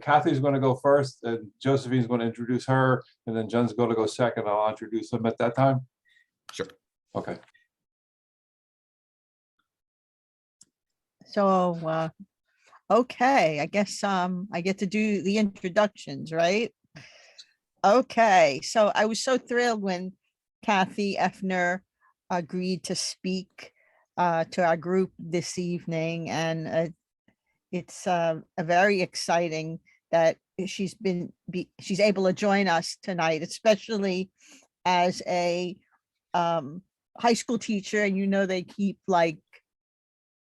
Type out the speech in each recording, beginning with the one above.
Kathy's going to go first, and Josephine's going to introduce her, and then Jen's going to go second. I'll introduce them at that time. Sure. Okay. So, okay, I guess I get to do the introductions, right? Okay, so I was so thrilled when Kathy Effner agreed to speak to our group this evening, and it's a very exciting that she's able to join us tonight, especially as a high school teacher, and you know they keep like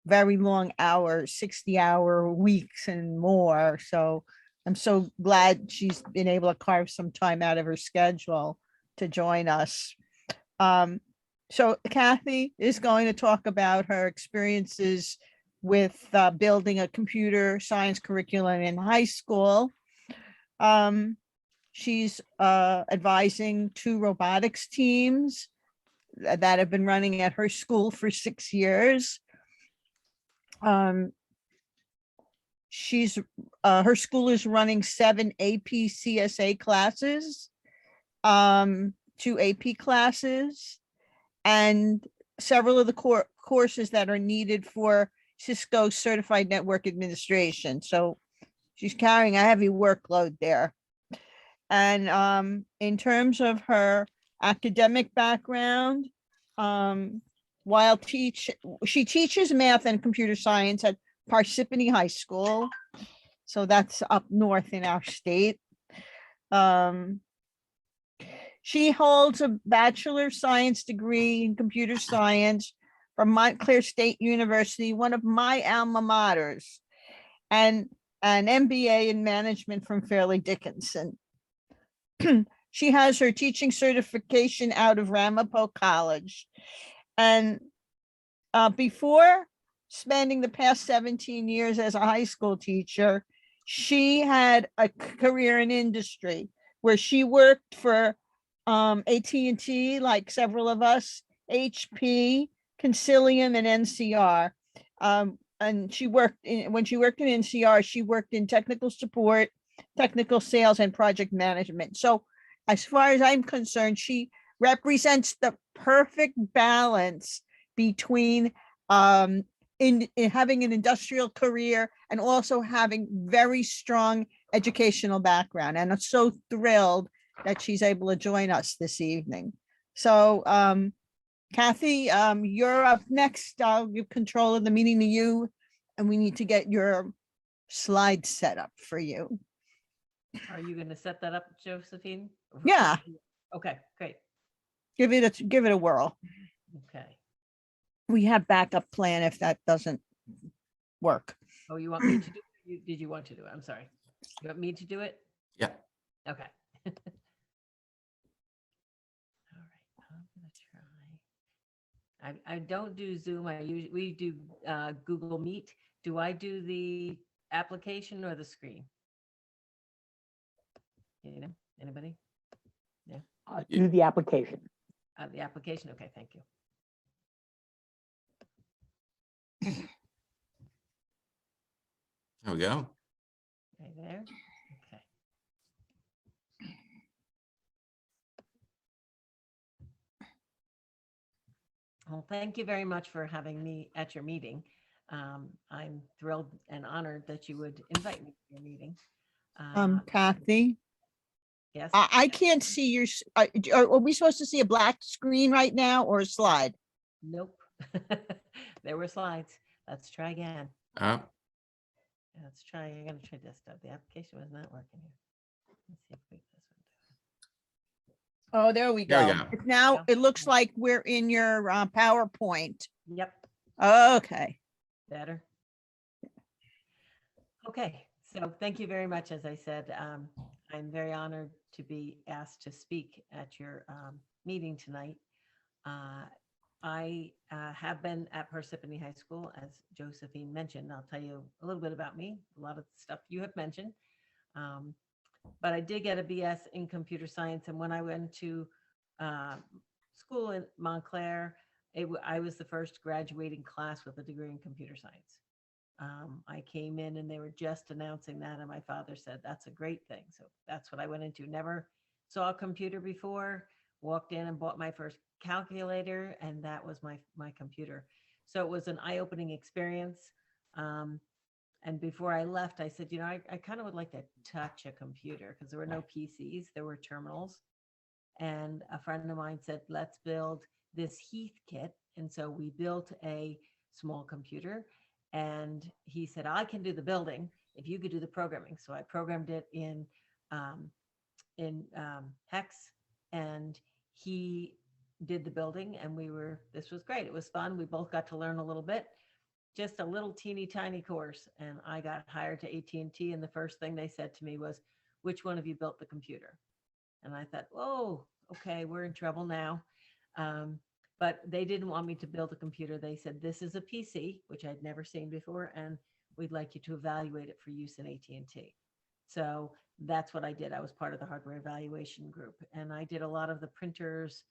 very long hours, 60-hour weeks and more. So I'm so glad she's been able to carve some time out of her schedule to join us. So Kathy is going to talk about her experiences with building a computer science curriculum in high school. She's advising 2 robotics teams that have been running at her school for 6 years. Her school is running 7 AP CSA classes, 2 AP classes, and several of the courses that are needed for Cisco Certified Network Administration. So she's carrying a heavy workload there. And in terms of her academic background, she teaches math and computer science at Parsippany High School. So that's up north in our state. She holds a Bachelor of Science degree in computer science from Montclair State University, one of my alma maters, and an MBA in management from Fairleigh Dickinson. She has her teaching certification out of Ramapo College. And before spending the past 17 years as a high school teacher, she had a career in industry where she worked for AT&T, like several of us, HP, Consilium, and NCR. And when she worked in NCR, she worked in technical support, technical sales, and project management. So as far as I'm concerned, she represents the perfect balance between in having an industrial career and also having very strong educational background. And I'm so thrilled that she's able to join us this evening. So Kathy, you're up next. I'll give control of the meeting to you, and we need to get your slides set up for you. Are you going to set that up, Josephine? Yeah. Okay, great. Give it a whirl. Okay. We have backup plan if that doesn't work. Oh, you want me to do it? Did you want to do it? I'm sorry. You want me to do it? Yeah. Okay. All right. I'm gonna try. I don't do Zoom. We do Google Meet. Do I do the application or the screen? You know, anybody? Yeah. Do the application. The application. Okay, thank you. There we go. Right there. Okay. Well, thank you very much for having me at your meeting. I'm thrilled and honored that you would invite me to your meeting. Kathy, Yes. I can't see your, are we supposed to see a black screen right now or a slide? Nope. There were slides. Let's try again. Let's try. I'm going to try desktop. The application was not working here. Let's see if we this one. Oh, there we There go. we go. It's now, it looks like we're in your PowerPoint. Yep. Okay. Better. Okay. So thank you very much. As I said, I'm very honored to be asked to speak at your meeting tonight. I have been at Parsippany High School, as Josephine mentioned. I'll tell you a little bit about me, a lot of the stuff you have mentioned. But I did get a BS in computer science. And when I went to school in Montclair, I was the first graduating class with a degree in computer science. I came in and they were just announcing that, and my father said, that's a great thing. So that's what I went into. Never saw a computer before, walked in and bought my first calculator, and that was my computer. So it was an eye-opening experience. And before I left, I said, I kind of would like to touch a computer, because there were no PCs, there were terminals. And a friend of mine said, let's build this Heath kit. And so we built a small computer, and he said, I can do the building if you could do the programming. So I programmed it in Hex, and he did the building, and this was great. It was fun. We both got to learn a little bit, just a little teeny tiny course. And I got hired to AT&T, and the first thing they said to me was, which one of you built the computer? And I thought, oh, okay, we're in trouble now. But they didn't want me to build a computer. They said, this is a PC, which I'd never seen before, and we'd like you to evaluate it for use in AT&T. So that's what I did. I was part of the hardware evaluation group, and I did a lot of the printers,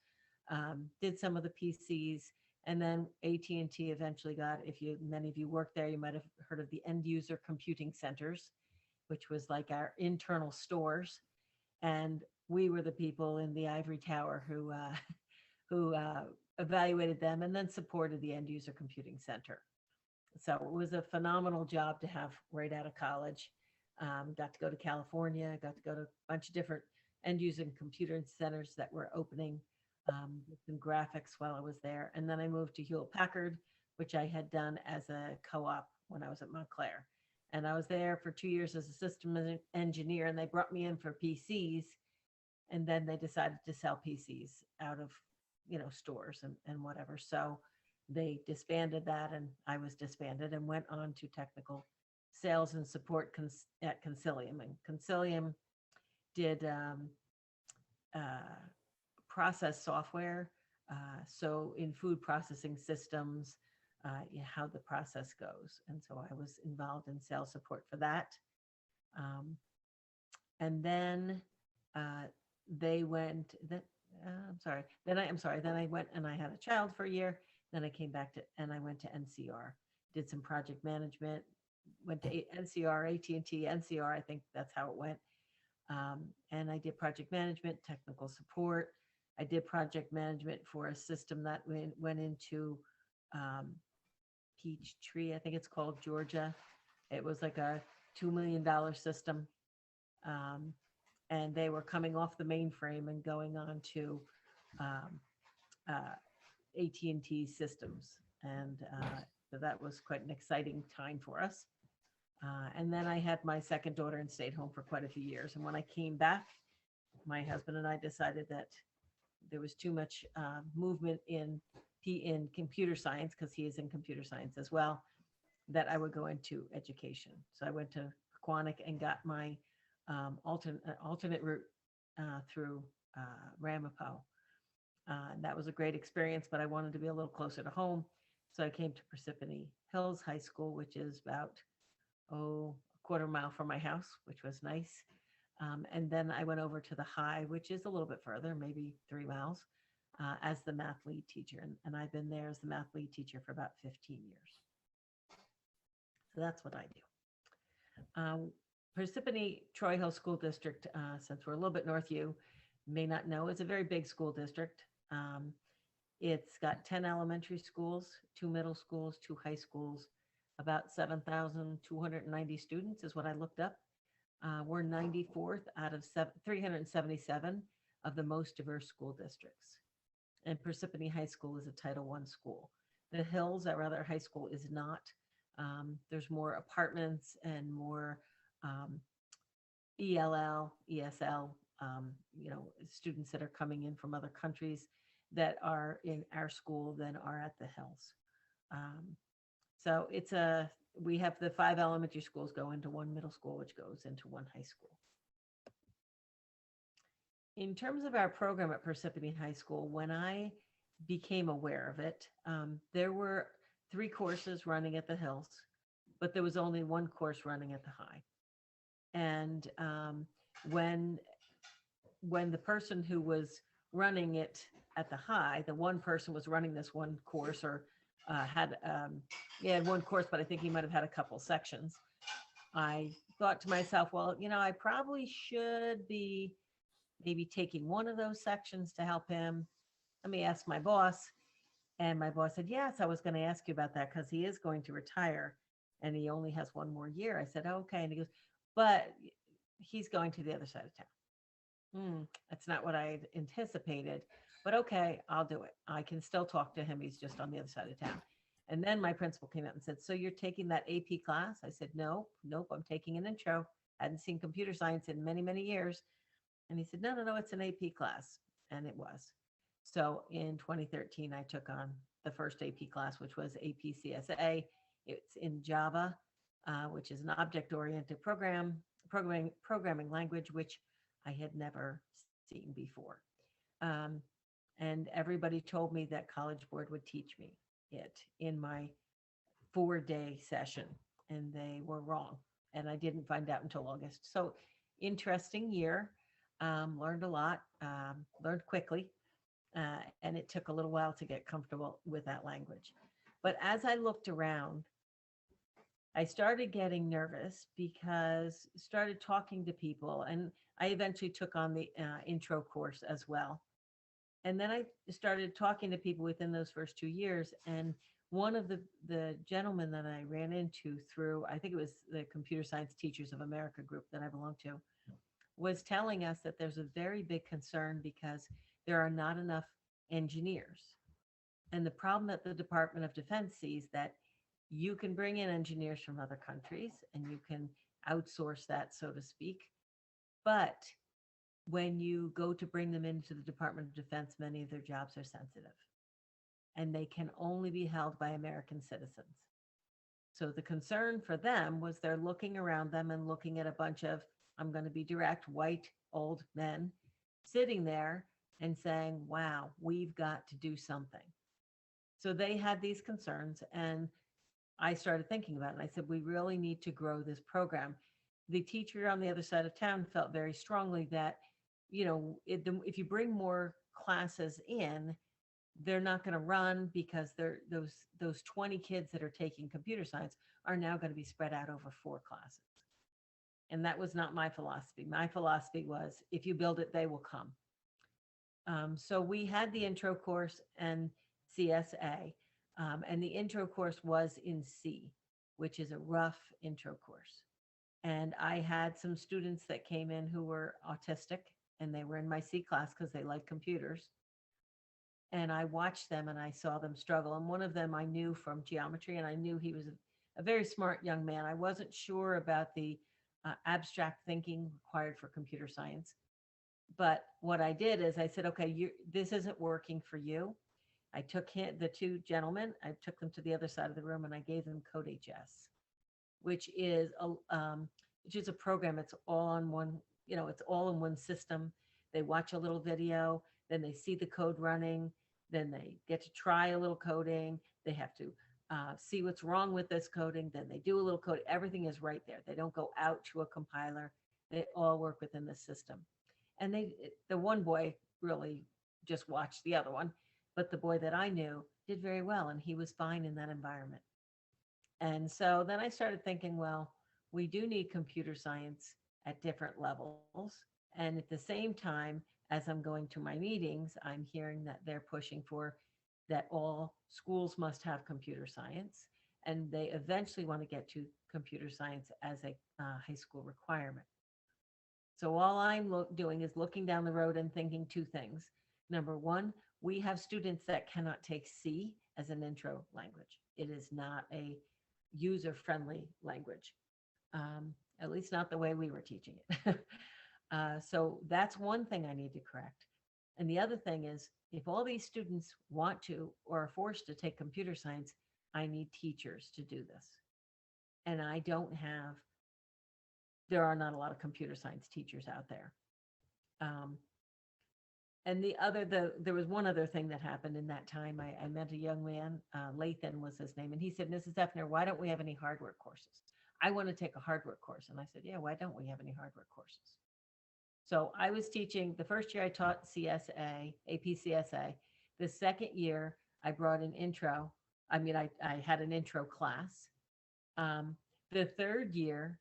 did some of the PCs, and then AT&T eventually got, many of you worked there, you might have heard of the end user computing centers, which was like our internal stores. And we were the people in the ivory tower who evaluated them and then supported the end user computing center. So it was a phenomenal job to have right out of college. Got to go to California, got to go to a bunch of different end user computer centers that were opening, with some graphics while I was there. And then I moved to Hewlett Packard, which I had done as a co-op when I was at Montclair. And I was there for 2 years as a system engineer, and they brought me in for PCs. And then they decided to sell PCs out of, stores and whatever. So they disbanded that, and I was disbanded and went on to technical sales and support at Concilium. And Concilium did process software. So in food processing systems, how the process goes. And so I was involved in sales support for that. And then they went, then I went and I had a child for a year. Then I came back and I went to NCR, did some project management, went to NCR, AT&T, NCR, I think that's how it went. And I did project management, technical support. I did project management for a system that went into Peachtree, I think it's called, Georgia. It was like a $2 million system. And they were coming off the mainframe and going on to AT&T systems. And so that was quite an exciting time for us. And then I had my second daughter and stayed home for quite a few years. And when I came back, my husband and I decided that there was too much movement in computer science, because he is in computer science as well, that I would go into education. So I went to Quantic and got my alternate route through Ramapo. That was a great experience, but I wanted to be a little closer to home. So I came to Parsippany Hills High School, which is about, a quarter mile from my house, which was nice. And then I went over to the high, which is a little bit further, maybe 3 miles, as the math lead teacher. And I've been there as the math lead teacher for about 15 years. So that's what I do. Parsippany Troy Hill School District, since we're a little bit north, you may not know, is a very big school district. It's got 10 elementary schools, 2 middle schools, 2 high schools, about 7,290 students is what I looked up. We're 94th out of 377 of the most diverse school districts. And Parsippany High School is a Title I school. The Hills, our other high school, is not. There's more apartments and more ELL, ESL, students that are coming in from other countries that are in our school than are at the Hills. So we have the 5 elementary schools go into 1 middle school, which goes into 1 high school. In terms of our program at Parsippany High School, when I became aware of it, there were 3 courses running at the Hills, but there was only 1 course running at the high. And when the person who was running it at the high, the one person was running this 1 course or he had one course, but I think he might have had a couple sections. I thought to myself, well, I probably should be maybe taking one of those sections to help him. Let me ask my boss. And my boss said, yes, I was going to ask you about that because he is going to retire and he only has one more year. I said, okay. And he goes, but he's going to the other side of town. That's not what I had anticipated, but okay, I'll do it. I can still talk to him. He's just on the other side of town. And then my principal came out and said, so you're taking that AP class? I said, nope, I'm taking an intro. Hadn't seen computer science in many, many years. And he said, no, it's an AP class. And it was. So in 2013, I took on the first AP class, which was AP CSA. It's in Java, which is an object-oriented programming language, which I had never seen before. And everybody told me that College Board would teach me it in my 4-day session, and they were wrong. And I didn't find out until August. So interesting year, learned a lot, learned quickly. And it took a little while to get comfortable with that language. But as I looked around, I started getting nervous because I started talking to people, and I eventually took on the intro course as well. And then I started talking to people within those first 2 years. And one of the gentlemen that I ran into through, I think it was the Computer Science Teachers of America group that I belong to, was telling us that there's a very big concern because there are not enough engineers. And the problem that the Department of Defense sees that you can bring in engineers from other countries and you can outsource that, so to speak. But when you go to bring them into the Department of Defense, many of their jobs are sensitive and they can only be held by American citizens. So the concern for them was they're looking around them and looking at a bunch of, I'm going to be direct, white, old men sitting there and saying, wow, we've got to do something. So they had these concerns, and I started thinking about it. And I said, we really need to grow this program. The teacher on the other side of town felt very strongly that, if you bring more classes in, they're not going to run because those 20 kids that are taking computer science are now going to be spread out over 4 classes. And that was not my philosophy. My philosophy was, if you build it, they will come. So we had the intro course and CSA, and the intro course was in C, which is a rough intro course. And I had some students that came in who were autistic, and they were in my C class because they like computers. And I watched them and I saw them struggle. And one of them I knew from geometry, and I knew he was a very smart young man. I wasn't sure about the abstract thinking required for computer science. But what I did is I said, okay, this isn't working for you. I took the 2 gentlemen, I took them to the other side of the room and I gave them Code HS, which is a program. It's all on one, it's all in one system. They watch a little video, then they see the code running, then they get to try a little coding. They have to see what's wrong with this coding. Then they do a little code. Everything is right there. They don't go out to a compiler. They all work within the system. And the one boy really just watched the other one, but the boy that I knew did very well, and he was fine in that environment. And so then I started thinking, well, we do need computer science at different levels. And at the same time, as I'm going to my meetings, I'm hearing that they're pushing for that all schools must have computer science, and they eventually want to get to computer science as a high school requirement. So all I'm doing is looking down the road and thinking 2 things. Number one, we have students that cannot take C as an intro language. It is not a user-friendly language, at least not the way we were teaching it. So that's one thing I need to correct. And the other thing is, if all these students want to or are forced to take computer science, I need teachers to do this. And there are not a lot of computer science teachers out there. And there was one other thing that happened in that time. I met a young man, Lathan was his name, and he said, Mrs. Effner, why don't we have any hardware courses? I want to take a hardware course. And I said, yeah, why don't we have any hardware courses? So I was teaching, the first year I taught CSA, AP CSA. The second year I brought in intro I had an intro class. The third year,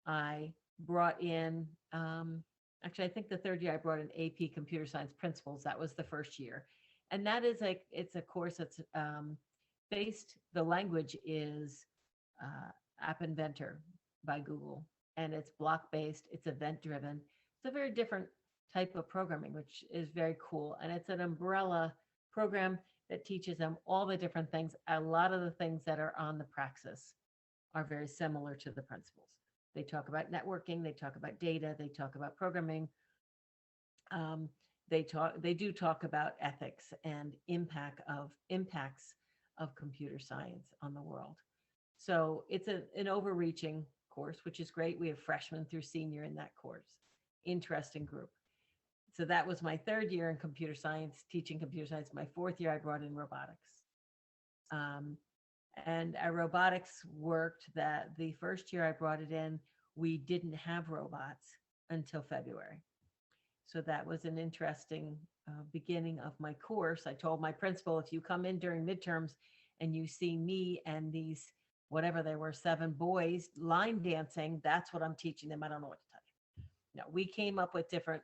I brought in, actually, I think the third year I brought in AP Computer Science Principles. That was the first year. And that is it's a course that's based, the language is App Inventor by Google, and it's block-based, it's event-driven. It's a very different type of programming, which is very cool. And it's an umbrella program that teaches them all the different things. A lot of the things that are on the praxis are very similar to the principles. They talk about networking, they talk about data, they talk about programming. They do talk about ethics and impacts of computer science on the world. So it's an overreaching course, which is great. We have freshmen through senior in that course. Interesting group. So that was my third year in computer science, teaching computer science. My fourth year, I brought in robotics. And our robotics worked that the first year I brought it in, we didn't have robots until February. So that was an interesting beginning of my course. I told my principal, if you come in during midterms and you see me and these, whatever they were, 7 boys line dancing, that's what I'm teaching them. I don't know what to tell you. No, we came up with different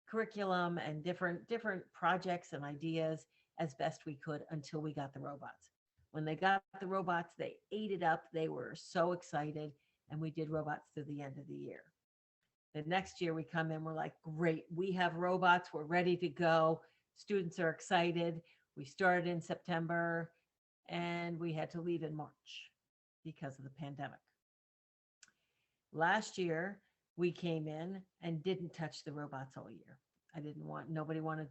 curriculum and different projects and ideas as best we could until we got the robots. When they got the robots, they ate it up. They were so excited, and we did robots through the end of the year. The next year we come in, we're like, great, we have robots, we're ready to go. Students are excited. We started in September, and we had to leave in March because of the pandemic. Last year, we came in and didn't touch the robots all year. Nobody wanted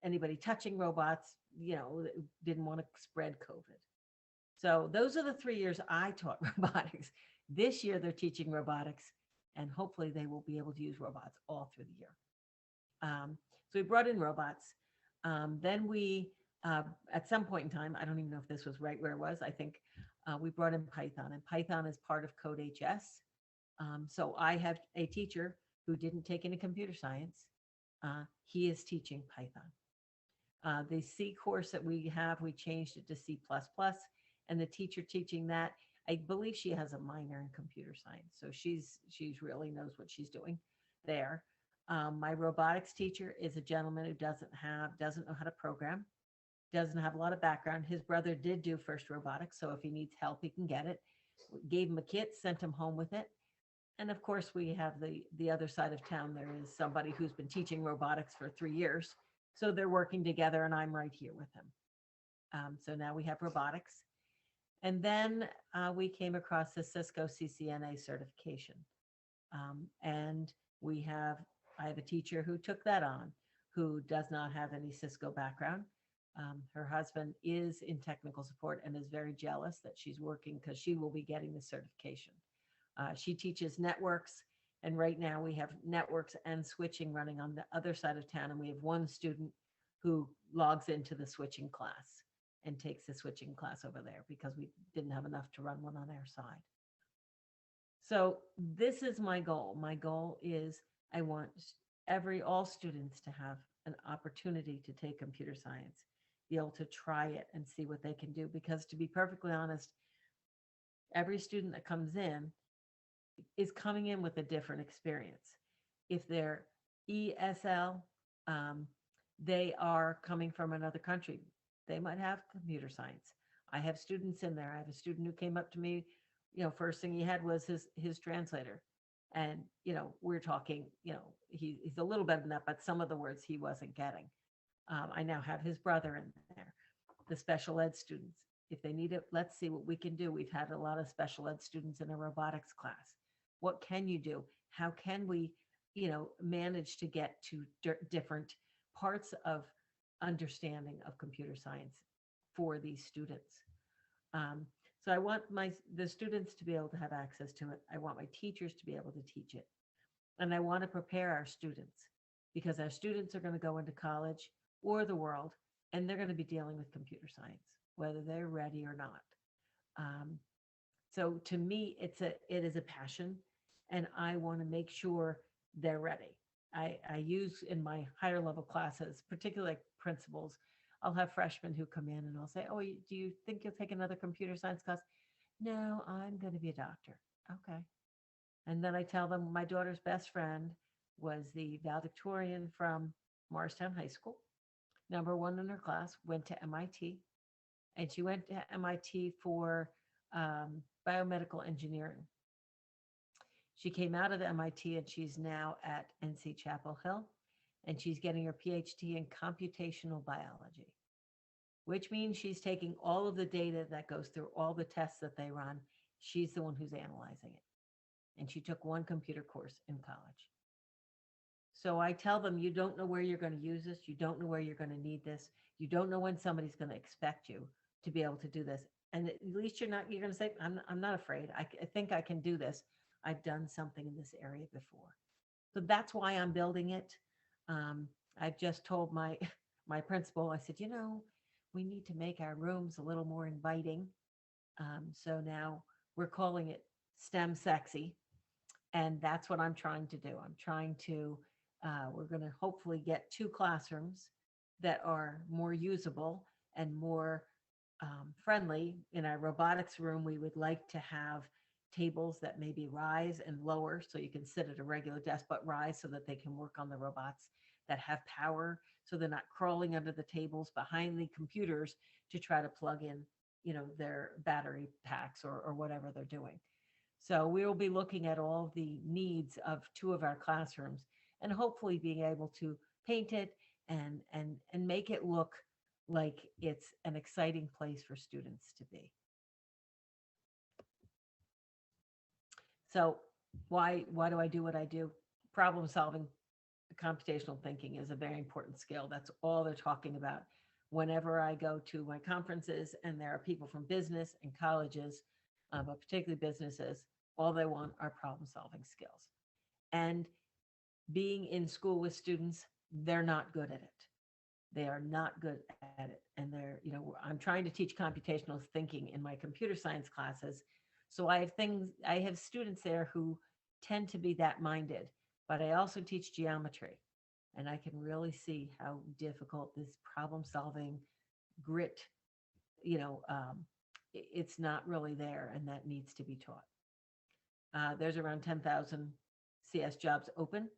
anybody touching robots, didn't want to spread COVID. So those are the 3 years I taught robotics. This year they're teaching robotics, and hopefully they will be able to use robots all through the year. So we brought in robots. Then we, at some point in time, I don't even know if this was right where it was, I think we brought in Python, and Python is part of CodeHS. So I have a teacher who didn't take any computer science. He is teaching Python. The C course that we have, we changed it to C++, and the teacher teaching that, I believe she has a minor in computer science. So she's really knows what she's doing there. My robotics teacher is a gentleman who doesn't know how to program, doesn't have a lot of background. His brother did do FIRST Robotics, so if he needs help, he can get it. We gave him a kit, sent him home with it. And of course, we have the other side of town. There is somebody who's been teaching robotics for 3 years. So they're working together, and I'm right here with him. So now we have robotics. And then we came across the Cisco Ccna certification. And I have a teacher who took that on, who does not have any Cisco background. Her husband is in technical support and is very jealous that she's working because she will be getting the certification. She teaches networks, and right now we have networks and switching running on the other side of town, and we have one student who logs into the switching class and takes the switching class over there because we didn't have enough to run one on our side. So this is my goal. My goal is I want all students to have an opportunity to take computer science, be able to try it and see what they can do. Because to be perfectly honest, every student that comes in is coming in with a different experience. If they're ESL, they are coming from another country. They might have computer science. I have students in there. I have a student who came up to me, first thing he had was his translator. And, we're talking, he's a little better than that, but some of the words he wasn't getting. I now have his brother in there, the special ed students. If they need it, let's see what we can do. We've had a lot of special ed students in a robotics class. What can you do? How can we, manage to get to different parts of understanding of computer science for these students? So I want the students to be able to have access to it. I want my teachers to be able to teach it. And I want to prepare our students, because our students are going to go into college or the world, and they're going to be dealing with computer science, whether they're ready or not. So to me, it is a passion, and I want to make sure they're ready. I use in my higher level classes, particularly like principals, I'll have freshmen who come in and I'll say, oh, do you think you'll take another computer science class? No, I'm going to be a doctor. Okay. And then I tell them my daughter's best friend was the valedictorian from Morristown High School, #1 in her class, went to MIT, and she went to MIT for biomedical engineering. She came out of the MIT and she's now at NC Chapel Hill, and she's getting her PhD in computational biology, which means she's taking all of the data that goes through all the tests that they run. She's the one who's analyzing it. And she took one computer course in college. So I tell them, you don't know where you're going to use this. You don't know where you're going to need this. You don't know when somebody's going to expect you to be able to do this. And at least you're going to say, I'm not afraid. I think I can do this. I've done something in this area before. So that's why I'm building it. I've just told my principal, I said, we need to make our rooms a little more inviting. So now we're calling it STEM Sexy. And that's what I'm trying to do. I'm trying to, we're going to hopefully get 2 classrooms that are more usable and more friendly. In our robotics room, we would like to have tables that maybe rise and lower so you can sit at a regular desk, but rise so that they can work on the robots, that have power, so they're not crawling under the tables behind the computers to try to plug in, their battery packs or whatever they're doing. So we will be looking at all the needs of 2 of our classrooms and hopefully being able to paint it and make it look like it's an exciting place for students to be. So why do I do what I do? Problem solving, computational thinking is a very important skill. That's all they're talking about. Whenever I go to my conferences and there are people from business and colleges, but particularly businesses, all they want are problem solving skills. And being in school with students, they're not good at it. They are not good at it. And I'm trying to teach computational thinking in my computer science classes. So I have students there who tend to be that minded, but I also teach geometry. And I can really see how difficult this problem solving grit, it's not really there, and that needs to be taught. There's around 10,000 CS jobs open,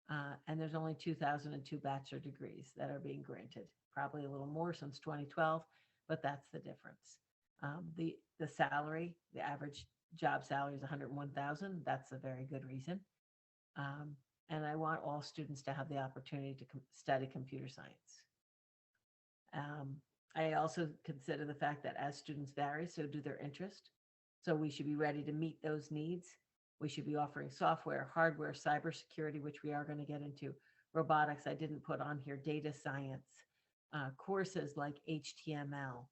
and there's only 2,002 bachelor degrees that are being granted. Probably a little more since 2012, but that's the difference. The salary, the average job salary is $101,000. That's a very good reason. And I want all students to have the opportunity to study computer science. I also consider the fact that as students vary, so do their interest. So we should be ready to meet those needs. We should be offering software, hardware, cybersecurity, which we are going to get into. Robotics, I didn't put on here, data science, courses like HTML,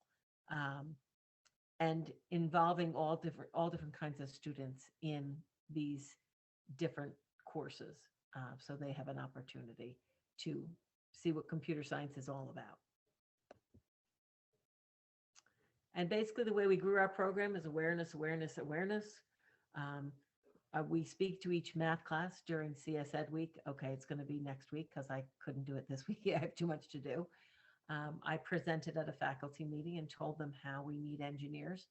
and involving all different kinds of students in these different courses, so they have an opportunity to see what computer science is all about. And basically the way we grew our program is awareness, awareness, awareness. We speak to each math class during CSEdWeek. Okay, it's going to be next week because I couldn't do it this week. I have too much to do. I presented at a faculty meeting and told them how we need engineers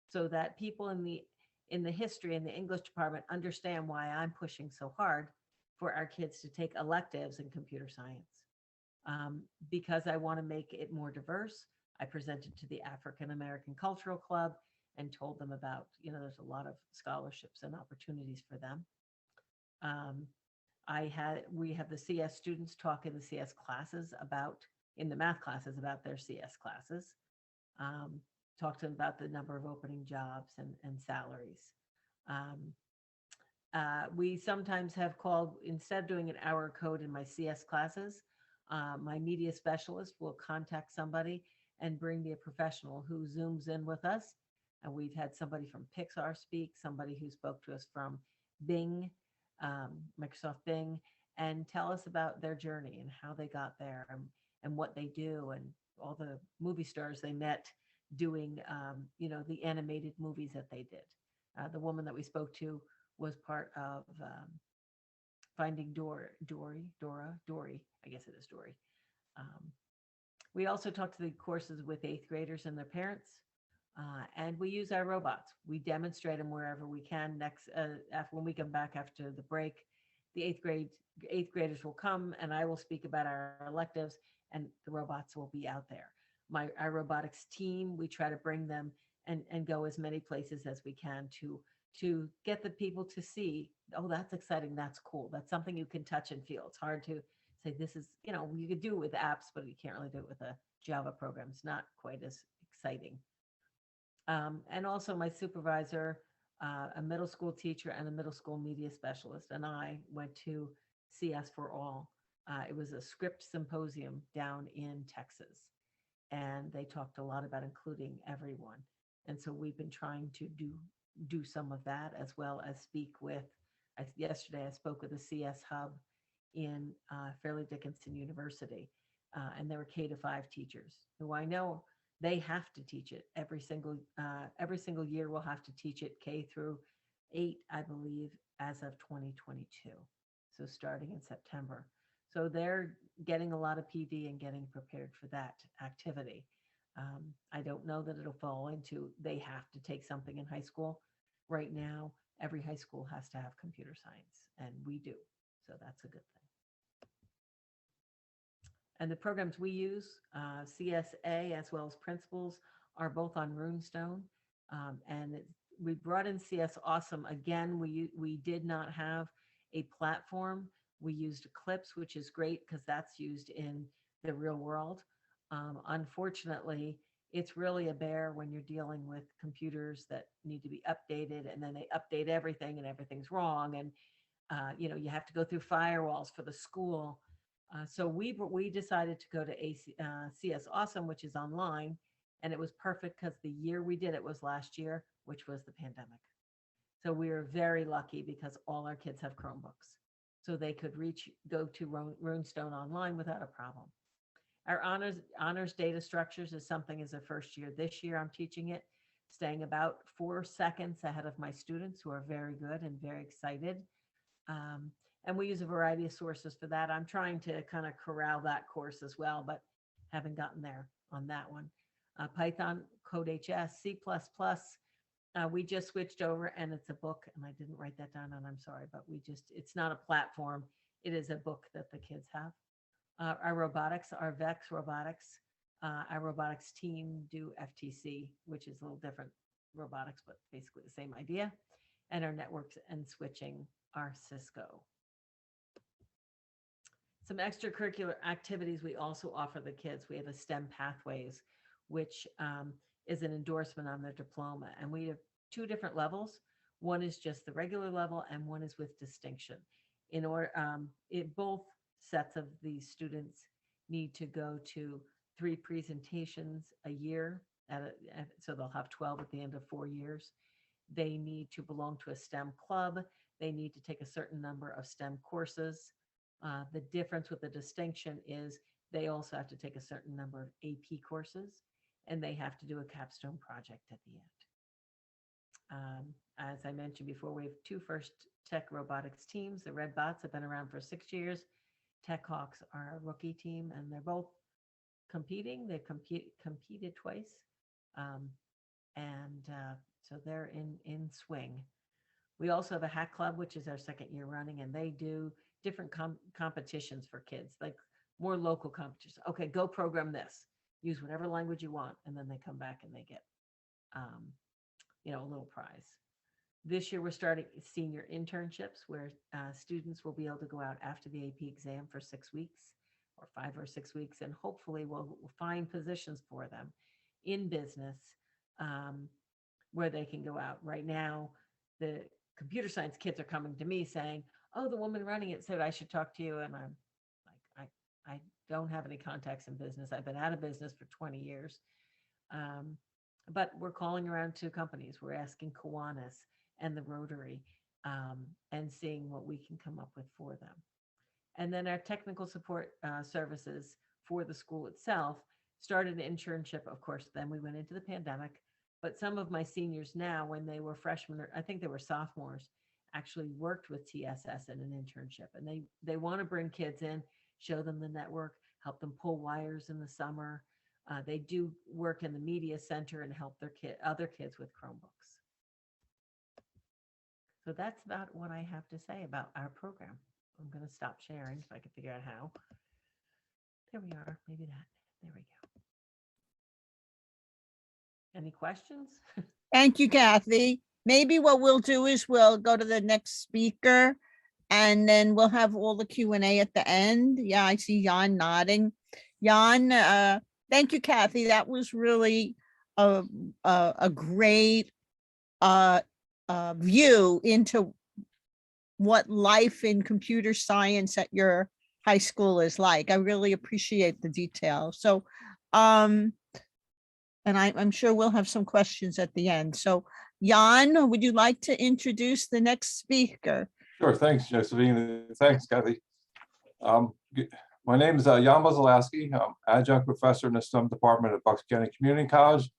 so that people in the history and the English department understand why I'm pushing so hard for our kids to take electives in computer science. Because I want to make it more diverse. I presented to the African American Cultural Club and told them about, there's a lot of scholarships and opportunities for them. We have the CS students talk in the CS classes in the math classes about their CS classes. Talk to them about the number of opening jobs and salaries. We sometimes have called, instead of doing an hour code in my CS classes, my media specialist will contact somebody and bring me a professional who Zooms in with us. And we've had somebody from Pixar speak, somebody who spoke to us from Bing, Microsoft Bing, and tell us about their journey and how they got there and what they do and all the movie stars they met doing, the animated movies that they did. The woman that we spoke to was part of Finding Dory, I guess it is Dory. We also talk to the courses with 8th graders and their parents. And we use our robots. We demonstrate them wherever we can. When we come back after the break, the 8th graders will come and I will speak about our electives and the robots will be out there. Our robotics team, we try to bring them and go as many places as we can to get the people to see, oh, that's exciting, that's cool, that's something you can touch and feel. It's hard to say this is, you could do it with apps, but you can't really do it with a Java program. It's not quite as exciting. And also my supervisor, a middle school teacher and a middle school media specialist, and I went to CS for All. It was a script symposium down in Texas, and they talked a lot about including everyone. And so we've been trying to do some of that, as well as speak with, yesterday I spoke with a CS hub in Fairleigh Dickinson University, and there were K-5 teachers who I know they have to teach it every single year. We'll have to teach it K-8, I believe, as of 2022. So starting in September. So they're getting a lot of PD and getting prepared for that activity. I don't know that it'll fall into, they have to take something in high school. Right now, every high school has to have computer science, and we do. So that's a good thing. And the programs we use, CSA as well as principals, are both on Runestone. We brought in CS Awesome. Again, we did not have a platform. We used Eclipse, which is great because that's used in the real world. Unfortunately, it's really a bear when you're dealing with computers that need to be updated, and then they update everything and everything's wrong. And you have to go through firewalls for the school. So we decided to go to CS Awesome, which is online, and it was perfect because the year we did it was last year, which was the pandemic. So we were very lucky because all our kids have Chromebooks, so they could go to Runestone online without a problem. Our honors data structures is something as a first year. This year I'm teaching it, staying about 4 seconds ahead of my students, who are very good and very excited. And we use a variety of sources for that. I'm trying to kind of corral that course as well, but haven't gotten there on that one. Python, CodeHS, C++. We just switched over, and it's a book, and I didn't write that down, and I'm sorry, but it's not a platform. It is a book that the kids have. Our robotics, our VEX robotics, our robotics team do FTC, which is a little different robotics, but basically the same idea. And our networks and switching are Cisco. Some extracurricular activities we also offer the kids. We have a STEM Pathways, which is an endorsement on their diploma. And we have 2 different levels. One is just the regular level, and one is with distinction. Both sets of these students need to go to 3 presentations a year, so they'll have 12 at the end of 4 years. They need to belong to a STEM club. They need to take a certain number of STEM courses. The difference with the distinction is they also have to take a certain number of AP courses, and they have to do a capstone project at the end. As I mentioned before, we have 2 First Tech robotics teams. The Red Bots have been around for 6 years. Tech Hawks are a rookie team, and they're both competing. They've competed twice. So they're in swing. We also have a hack club, which is our 2nd year running, and they do different competitions for kids, like more local competitions. Okay, go program this. Use whatever language you want, and then they come back and they get, a little prize. This year we're starting senior internships, where students will be able to go out after the AP exam for 6 weeks, or 5 or 6 weeks, and hopefully we'll find positions for them in business where they can go out. Right now, the computer science kids are coming to me saying, oh, the woman running it said I should talk to you. And I'm like, I don't have any contacts in business. I've been out of business for 20 years. But we're calling around to companies. We're asking Kiwanis and the Rotary and seeing what we can come up with for them. And then our technical support services for the school itself started an internship, of course, then we went into the pandemic. But some of my seniors now, when they were freshmen, or I think they were sophomores, actually worked with TSS in an internship. And they want to bring kids in, show them the network, help them pull wires in the summer. They do work in the media center and help their other kids with Chromebooks. So that's about what I have to say about our program. I'm going to stop sharing if I can figure out how. There we are. Maybe that. There we go. Any questions? Thank you, Kathy. Maybe what we'll do is we'll go to the next speaker and then we'll have all the Q&A at the end. Yeah, I see Jan nodding. Jan, thank you, Kathy. That was really a great view into what life in computer science at your high school is like. I really appreciate the detail. So, and I'm sure we'll have some questions at the end. So Jan, would you like to introduce the next speaker? Sure, thanks, Josephine. Thanks, Kathy. My name is Jan Bozalowski. I'm adjunct professor in the STEM department at Bucks County Community College,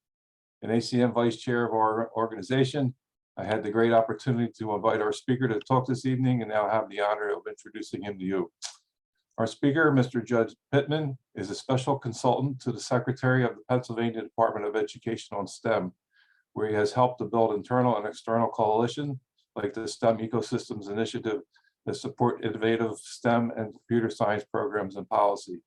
and ACM vice chair of our organization. I had the great opportunity to invite our speaker to talk this evening, and now have the honor of introducing him to you. Our speaker, Mr. Judd Pittman, is a special consultant to the Secretary of the Pennsylvania Department of Education on STEM, where he has helped to build internal and external coalition like the STEM Ecosystems Initiative that support innovative STEM and computer science programs and policy.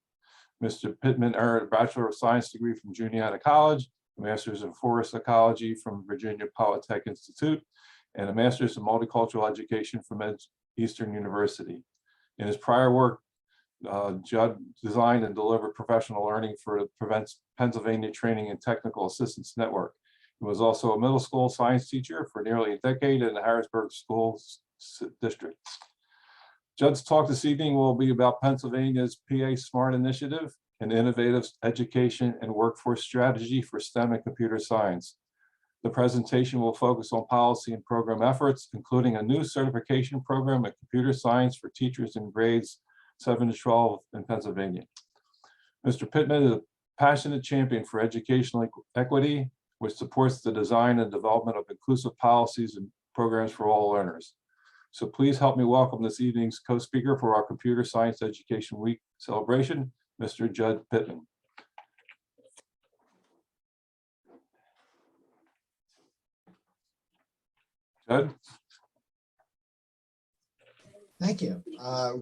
Mr. Pittman earned a Bachelor of Science degree from Juniata College, a Master's in Forest Ecology from Virginia Polytech Institute, and a Master's in Multicultural Education from Eastern University. In his prior work, Judd designed and delivered professional learning for the Pennsylvania Training and Technical Assistance Network. He was also a middle school science teacher for nearly a decade in the Harrisburg School District. Judd's talk this evening will be about Pennsylvania's PAsmart initiative, an innovative education and workforce strategy for STEM and computer science. The presentation will focus on policy and program efforts, including a new certification program in computer science for teachers in grades 7 to 12 in Pennsylvania. Mr. Pittman is a passionate champion for educational equity, which supports the design and development of inclusive policies and programs for all learners. So please help me welcome this evening's co-speaker for our Computer Science Education Week celebration, Mr. Judd Pittman. Judd? Thank you.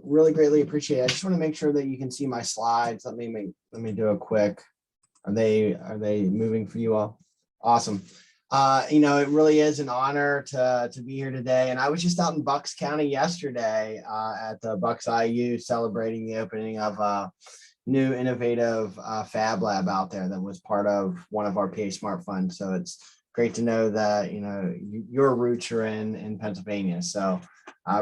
Really greatly appreciate it. I just want to make sure that you can see my slides. Let me do a quick. Are they moving for you all? Awesome. It really is an honor to be here today. And I was just out in Bucks County yesterday at the Bucks IU celebrating the opening of a new innovative fab lab out there that was part of one of our PAsmart funds. So it's great to know that your roots are in Pennsylvania. So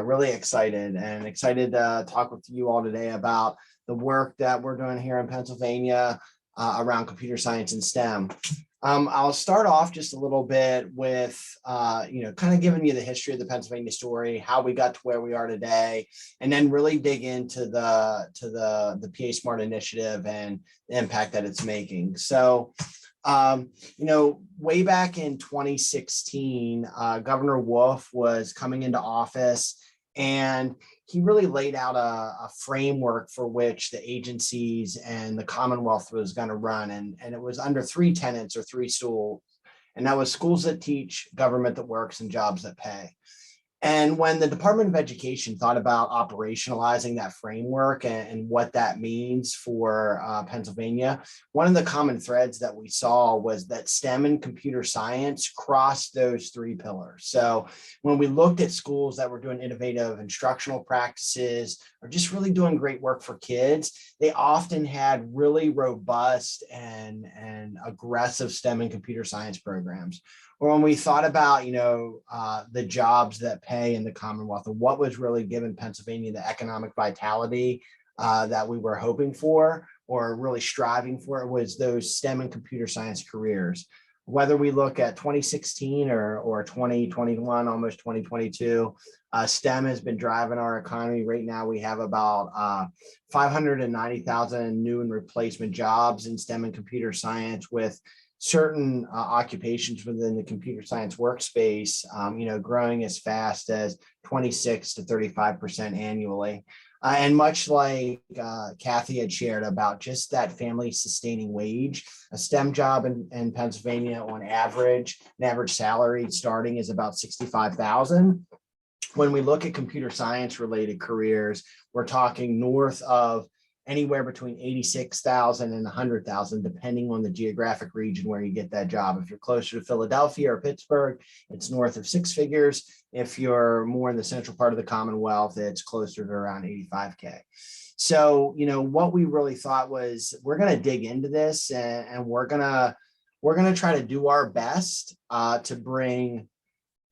really excited to talk with you all today about the work that we're doing here in Pennsylvania around computer science and STEM. I'll start off just a little bit with, kind of giving you the history of the Pennsylvania story, how we got to where we are today, and then really dig into the PAsmart initiative and the impact that it's making. So, way back in 2016, Governor Wolf was coming into office, and he really laid out a framework for which the agencies and the Commonwealth was going to run. And it was under three tenets or three stools. And that was schools that teach, government that works, and jobs that pay. And when the Department of Education thought about operationalizing that framework and what that means for Pennsylvania, one of the common threads that we saw was that STEM and computer science crossed those three pillars. So when we looked at schools that were doing innovative instructional practices or just really doing great work for kids, they often had really robust and aggressive STEM and computer science programs. Or when we thought about, the jobs that pay in the Commonwealth and what was really giving Pennsylvania the economic vitality that we were hoping for or really striving for, it was those STEM and computer science careers. Whether we look at 2016 or 2021, almost 2022, STEM has been driving our economy. Right now, we have about 590,000 new and replacement jobs in STEM and computer science, with certain occupations within the computer science workspace, growing as fast as 26 to 35% annually. And much like Kathy had shared about just that family sustaining wage, a STEM job in Pennsylvania on average, an average salary starting is about $65,000. When we look at computer science related careers, we're talking north of anywhere between 86,000 and 100,000, depending on the geographic region where you get that job. If you're closer to Philadelphia or Pittsburgh, it's north of 6 figures. If you're more in the central part of the Commonwealth, it's closer to around 85K. So, what we really thought was we're going to dig into this and we're going to try to do our best to bring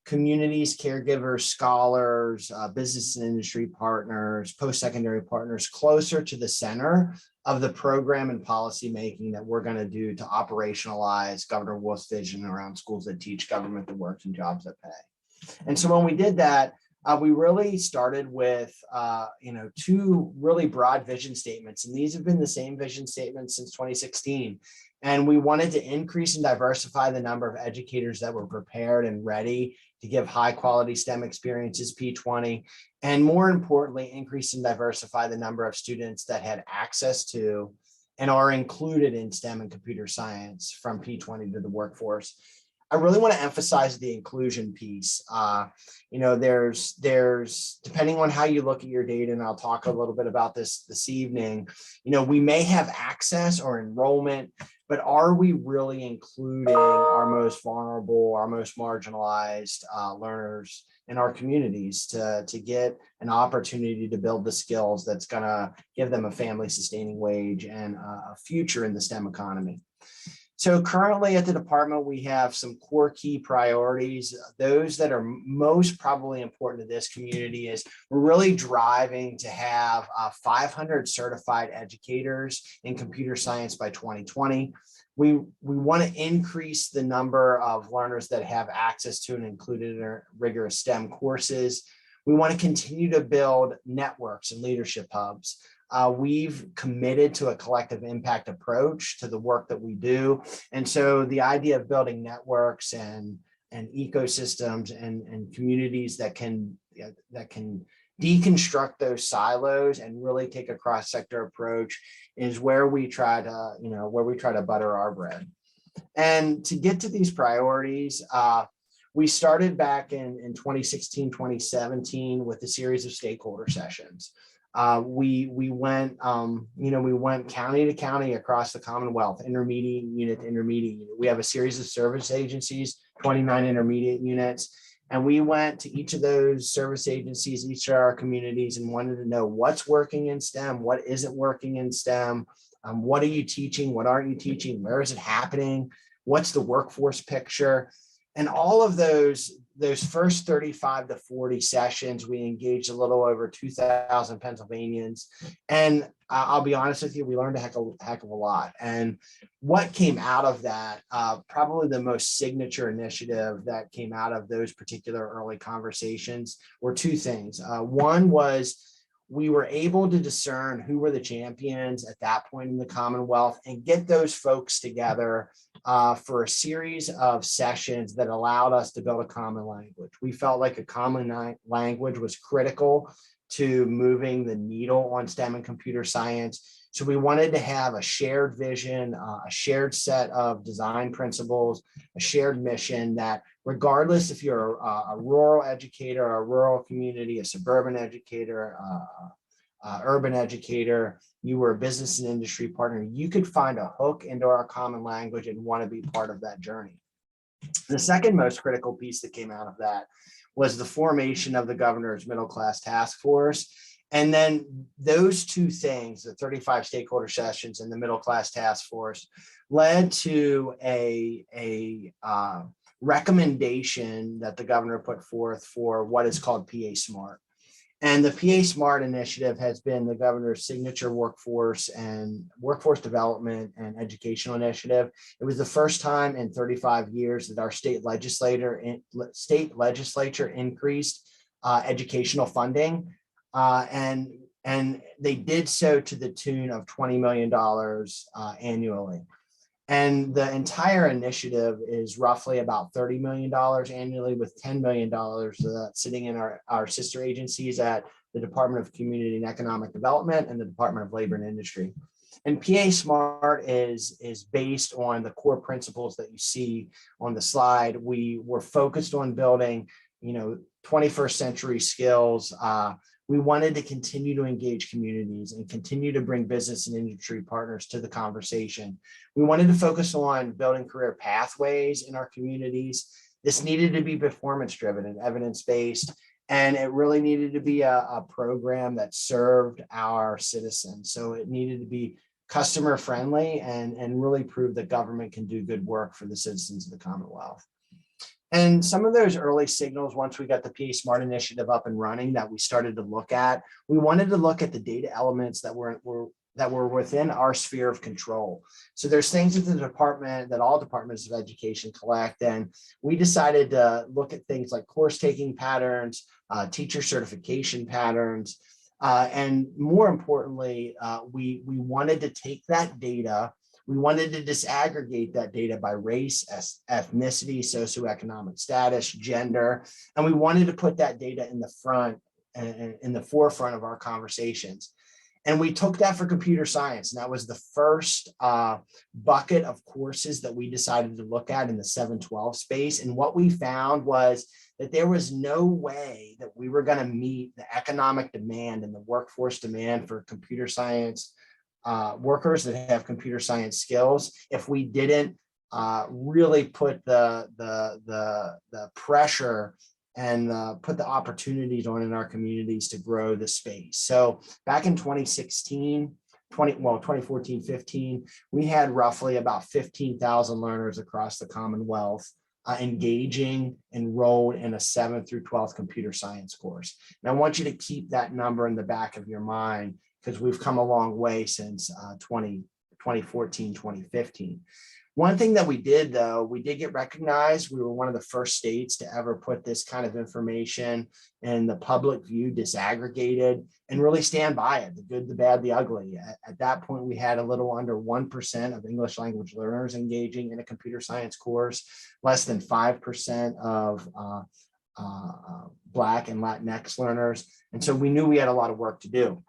communities, caregivers, scholars, business and industry partners, post-secondary partners closer to the center of the program and policy making that we're going to do to operationalize Governor Wolf's vision around schools that teach, government that works, and jobs that pay. And so when we did that, we really started with, 2 really broad vision statements, and these have been the same vision statements since 2016. And we wanted to increase and diversify the number of educators that were prepared and ready to give high quality STEM experiences P20, and more importantly, increase and diversify the number of students that had access to and are included in STEM and computer science from P20 to the workforce. I really want to emphasize the inclusion piece. There's depending on how you look at your data, and I'll talk a little bit about this evening, we may have access or enrollment, but are we really including our most vulnerable, our most marginalized learners in our communities to get an opportunity to build the skills that's going to give them a family sustaining wage and a future in the STEM economy? So currently at the department, we have some core key priorities. Those that are most probably important to this community is we're really driving to have 500 certified educators in computer science by 2020. We want to increase the number of learners that have access to and included in our rigorous STEM courses. We want to continue to build networks and leadership hubs. We've committed to a collective impact approach to the work that we do. And so the idea of building networks and ecosystems and communities that can deconstruct those silos and really take a cross-sector approach is where we try to butter our bread. And to get to these priorities, we started back in 2016, 2017 with a series of stakeholder sessions. We went county to county across the Commonwealth, intermediate unit to intermediate unit. We have a series of service agencies, 29 intermediate units, and we went to each of those service agencies, each of our communities, and wanted to know what's working in STEM, what isn't working in STEM, what are you teaching, what aren't you teaching, where is it happening, what's the workforce picture. And all of those first 35 to 40 sessions, we engaged a little over 2,000 Pennsylvanians. And I'll be honest with you, we learned a heck of a lot. And what came out of that, probably the most signature initiative that came out of those particular early conversations were 2 things. One was we were able to discern who were the champions at that point in the Commonwealth and get those folks together for a series of sessions that allowed us to build a common language. We felt like a common language was critical to moving the needle on STEM and computer science. So we wanted to have a shared vision, a shared set of design principles, a shared mission that regardless if you're a rural educator, a rural community, a suburban educator, urban educator, you were a business and industry partner, you could find a hook into our common language and want to be part of that journey. The second most critical piece that came out of that was the formation of the governor's middle class task force. And then those 2 things, the 35 stakeholder sessions and the middle class task force, led to a recommendation that the governor put forth for what is called PAsmart. And the PAsmart initiative has been the governor's signature workforce development and educational initiative. It was the first time in 35 years that our state legislature increased educational funding. And they did so to the tune of $20 million annually. And the entire initiative is roughly about $30 million annually, with $10 million sitting in our sister agencies at the Department of Community and Economic Development, and the Department of Labor and Industry. And PAsmart is based on the core principles that you see on the slide. We were focused on building, 21st century skills. We wanted to continue to engage communities and continue to bring business and industry partners to the conversation. We wanted to focus on building career pathways in our communities. This needed to be performance driven and evidence-based, and it really needed to be a program that served our citizens. So it needed to be customer friendly and really prove that government can do good work for the citizens of the Commonwealth. And some of those early signals, once we got the PAsmart initiative up and running, that we started to look at, we wanted to look at the data elements that were within our sphere of control. So there's things that the department, that all departments of education collect, and we decided to look at things like course taking patterns, teacher certification patterns, and more importantly, we wanted to take that data. We wanted to disaggregate that data by race, ethnicity, socioeconomic status, gender, and we wanted to put that data in the forefront of our conversations. And we took that for computer science, and that was the first bucket of courses that we decided to look at in the 712 space. And what we found was that there was no way that we were going to meet the economic demand and the workforce demand for computer science workers that have computer science skills if we didn't really put the pressure and put the opportunities on in our communities to grow the space. So back in 2014, 15, we had roughly about 15,000 learners across the Commonwealth engaging, enrolled in a 7th through 12th computer science course. And I want you to keep that number in the back of your mind, because we've come a long way since 2014, 2015. One thing that we did, though, we did get recognized. We were one of the first states to ever put this kind of information in the public view, disaggregated, and really stand by it, the good, the bad, the ugly. At that point, we had a little under 1% of English language learners engaging in a computer science course, less than 5% of Black and Latinx learners. And so we knew we had a lot of work to do.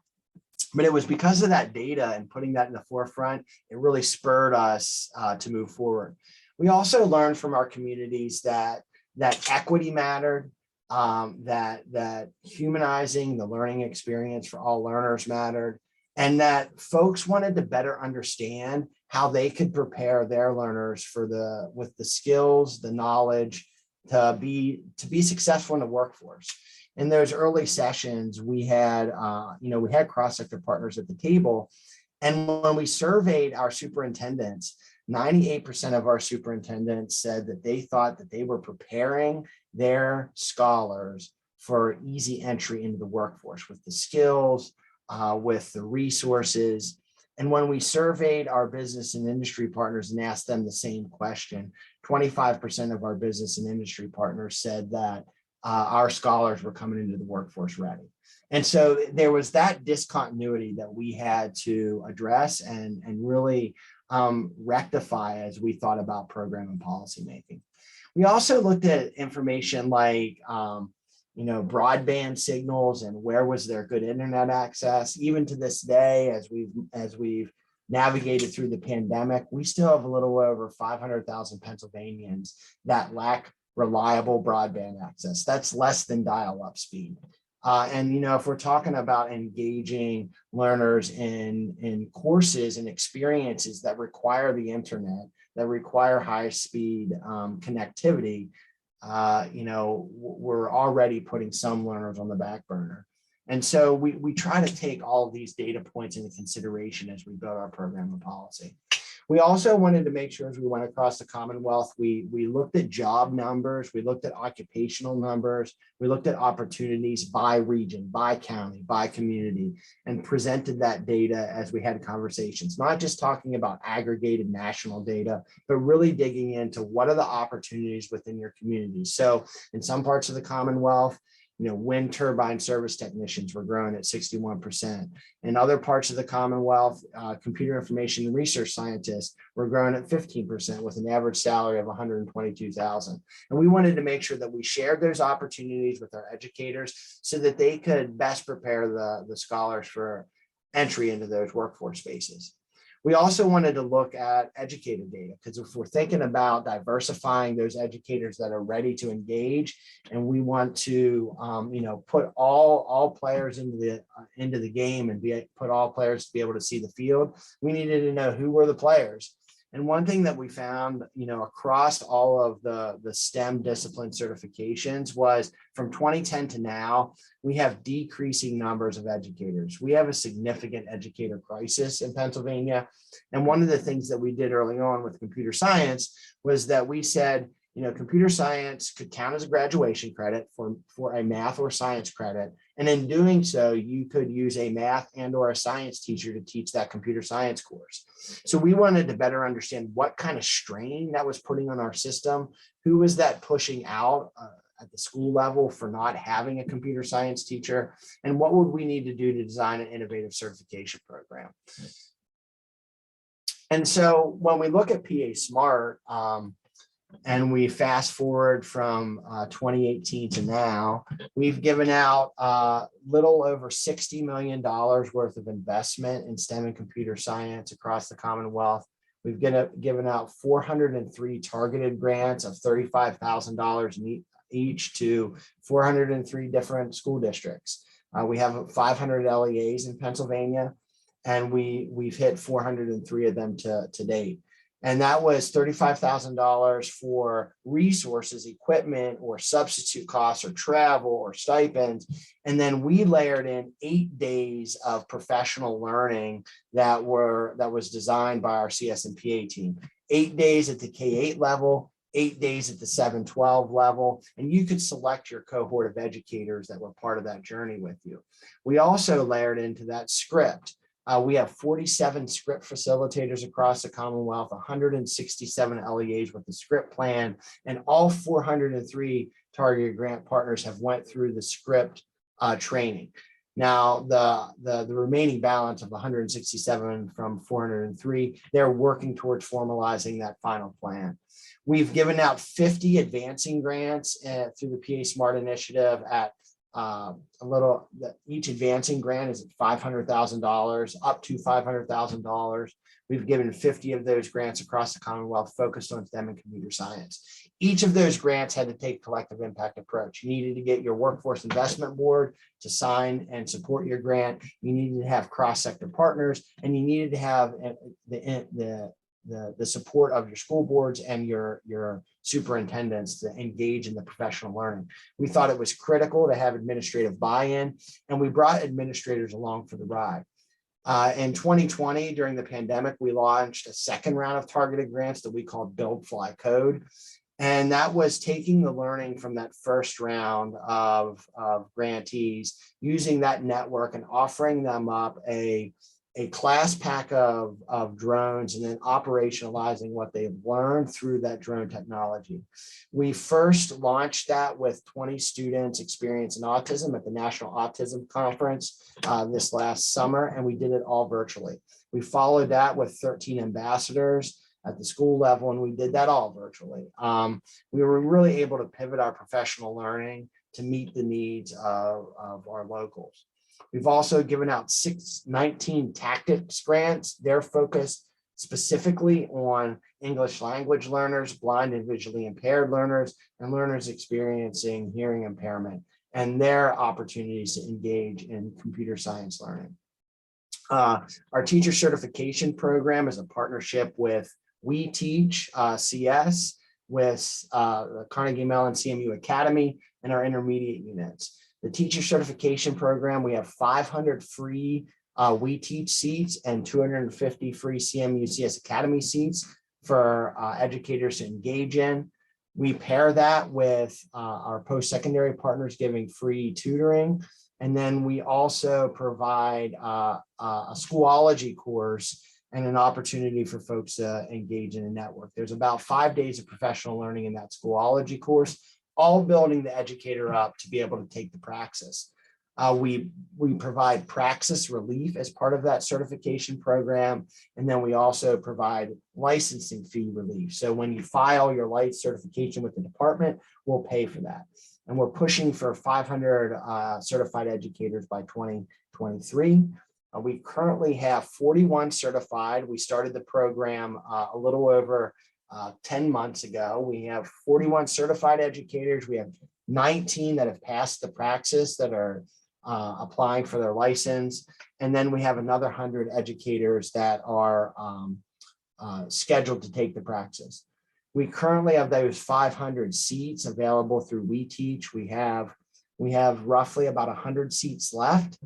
But it was because of that data and putting that in the forefront, it really spurred us to move forward. We also learned from our communities that equity mattered, that humanizing the learning experience for all learners mattered, and that folks wanted to better understand how they could prepare their learners with the skills, the knowledge to be successful in the workforce. In those early sessions, we had cross-sector partners at the table. And when we surveyed our superintendents, 98% of our superintendents said that they thought that they were preparing their scholars for easy entry into the workforce with the skills, with the resources. And when we surveyed our business and industry partners and asked them the same question, 25% of our business and industry partners said that our scholars were coming into the workforce ready. And so there was that discontinuity that we had to address and really rectify as we thought about program and policy making. We also looked at information like broadband signals and where was there good internet access. Even to this day, as we've navigated through the pandemic, we still have a little over 500,000 Pennsylvanians that lack reliable broadband access. That's less than dial-up speed. And if we're talking about engaging learners in courses and experiences that require the internet, that require high-speed connectivity, we're already putting some learners on the back burner. And so we try to take all of these data points into consideration as we build our program and policy. We also wanted to make sure as we went across the Commonwealth, we looked at job numbers, we looked at occupational numbers, we looked at opportunities by region, by county, by community, and presented that data as we had conversations, not just talking about aggregated national data, but really digging into what are the opportunities within your community. So in some parts of the Commonwealth, Wind turbine service technicians were growing at 61%. In other parts of the Commonwealth, computer information and research scientists were growing at 15% with an average salary of $122,000. And we wanted to make sure that we shared those opportunities with our educators so that they could best prepare the scholars for entry into those workforce spaces. We also wanted to look at educator data, because if we're thinking about diversifying those educators that are ready to engage, and we want to put all players into the game and put all players to be able to see the field, we needed to know who were the players. And one thing that we found, across all of the STEM discipline certifications was from 2010 to now, we have decreasing numbers of educators. We have a significant educator crisis in Pennsylvania. And one of the things that we did early on with computer science was that we said, computer science could count as a graduation credit for a math or science credit. And in doing so, you could use a math and or a science teacher to teach that computer science course. So we wanted to better understand what kind of strain that was putting on our system. Who was that pushing out at the school level for not having a computer science teacher? And what would we need to do to design an innovative certification program? And so when we look at PAsmart, and we fast forward from 2018 to now, we've given out little over $60 million worth of investment in STEM and computer science across the Commonwealth. We've given out 403 targeted grants of $35,000 each to 403 different school districts. We have 500 LEAs in Pennsylvania, and we've hit 403 of them to date. And that was $35,000 for resources, equipment, or substitute costs, or travel, or stipends. And then we layered in 8 days of professional learning that was designed by our CS and PA team. 8 days at the K-8 level, 8 days at the 7-12 level, and you could select your cohort of educators that were part of that journey with you. We also layered into that script. We have 47 script facilitators across the Commonwealth, 167 LEAs with the script plan, and all 403 targeted grant partners have went through the script training. Now, the remaining balance of 167 from 403, they're working towards formalizing that final plan. We've given out 50 advancing grants through the PAsmart initiative at each advancing grant is at $500,000, up to $500,000. We've given 50 of those grants across the Commonwealth focused on STEM and computer science. Each of those grants had to take a collective impact approach. You needed to get your workforce investment board to sign and support your grant. You needed to have cross-sector partners, and you needed to have the support of your school boards and your superintendents to engage in the professional learning. We thought it was critical to have administrative buy-in, and we brought administrators along for the ride. In 2020, during the pandemic, we launched a second round of targeted grants that we called Build, Fly, Code. And that was taking the learning from that first round of grantees, using that network and offering them up a class pack of drones, and then operationalizing what they've learned through that drone technology. We first launched that with 20 students experiencing autism at the National Autism Conference this last summer, and we did it all virtually. We followed that with 13 ambassadors at the school level, and we did that all virtually. We were really able to pivot our professional learning to meet the needs of our locals. We've also given out 19 tactics grants. They're focused specifically on English language learners, blind and visually impaired learners, and learners experiencing hearing impairment, and their opportunities to engage in computer science learning. Our teacher certification program is a partnership with We Teach CS, with the Carnegie Mellon CMU Academy, and our intermediate units. The teacher certification program, we have 500 free We Teach seats and 250 free CMU CS Academy seats for educators to engage in. We pair that with our post-secondary partners giving free tutoring. And then we also provide a Schoology course and an opportunity for folks to engage in a network. There's about 5 days of professional learning in that Schoology course. all building the educator up to be able to take the praxis. We provide praxis relief as part of that certification program. And then we also provide licensing fee relief. So when you file your license certification with the department, we'll pay for that. And we're pushing for 500 certified educators by 2023. We currently have 41 certified. We started the program a little over 10 months ago. We have 41 certified educators. We have 19 that have passed the praxis that are applying for their license. And then we have another 100 educators that are scheduled to take the praxis. We currently have those 500 seats available through WeTeach. We have roughly about 100 seats left,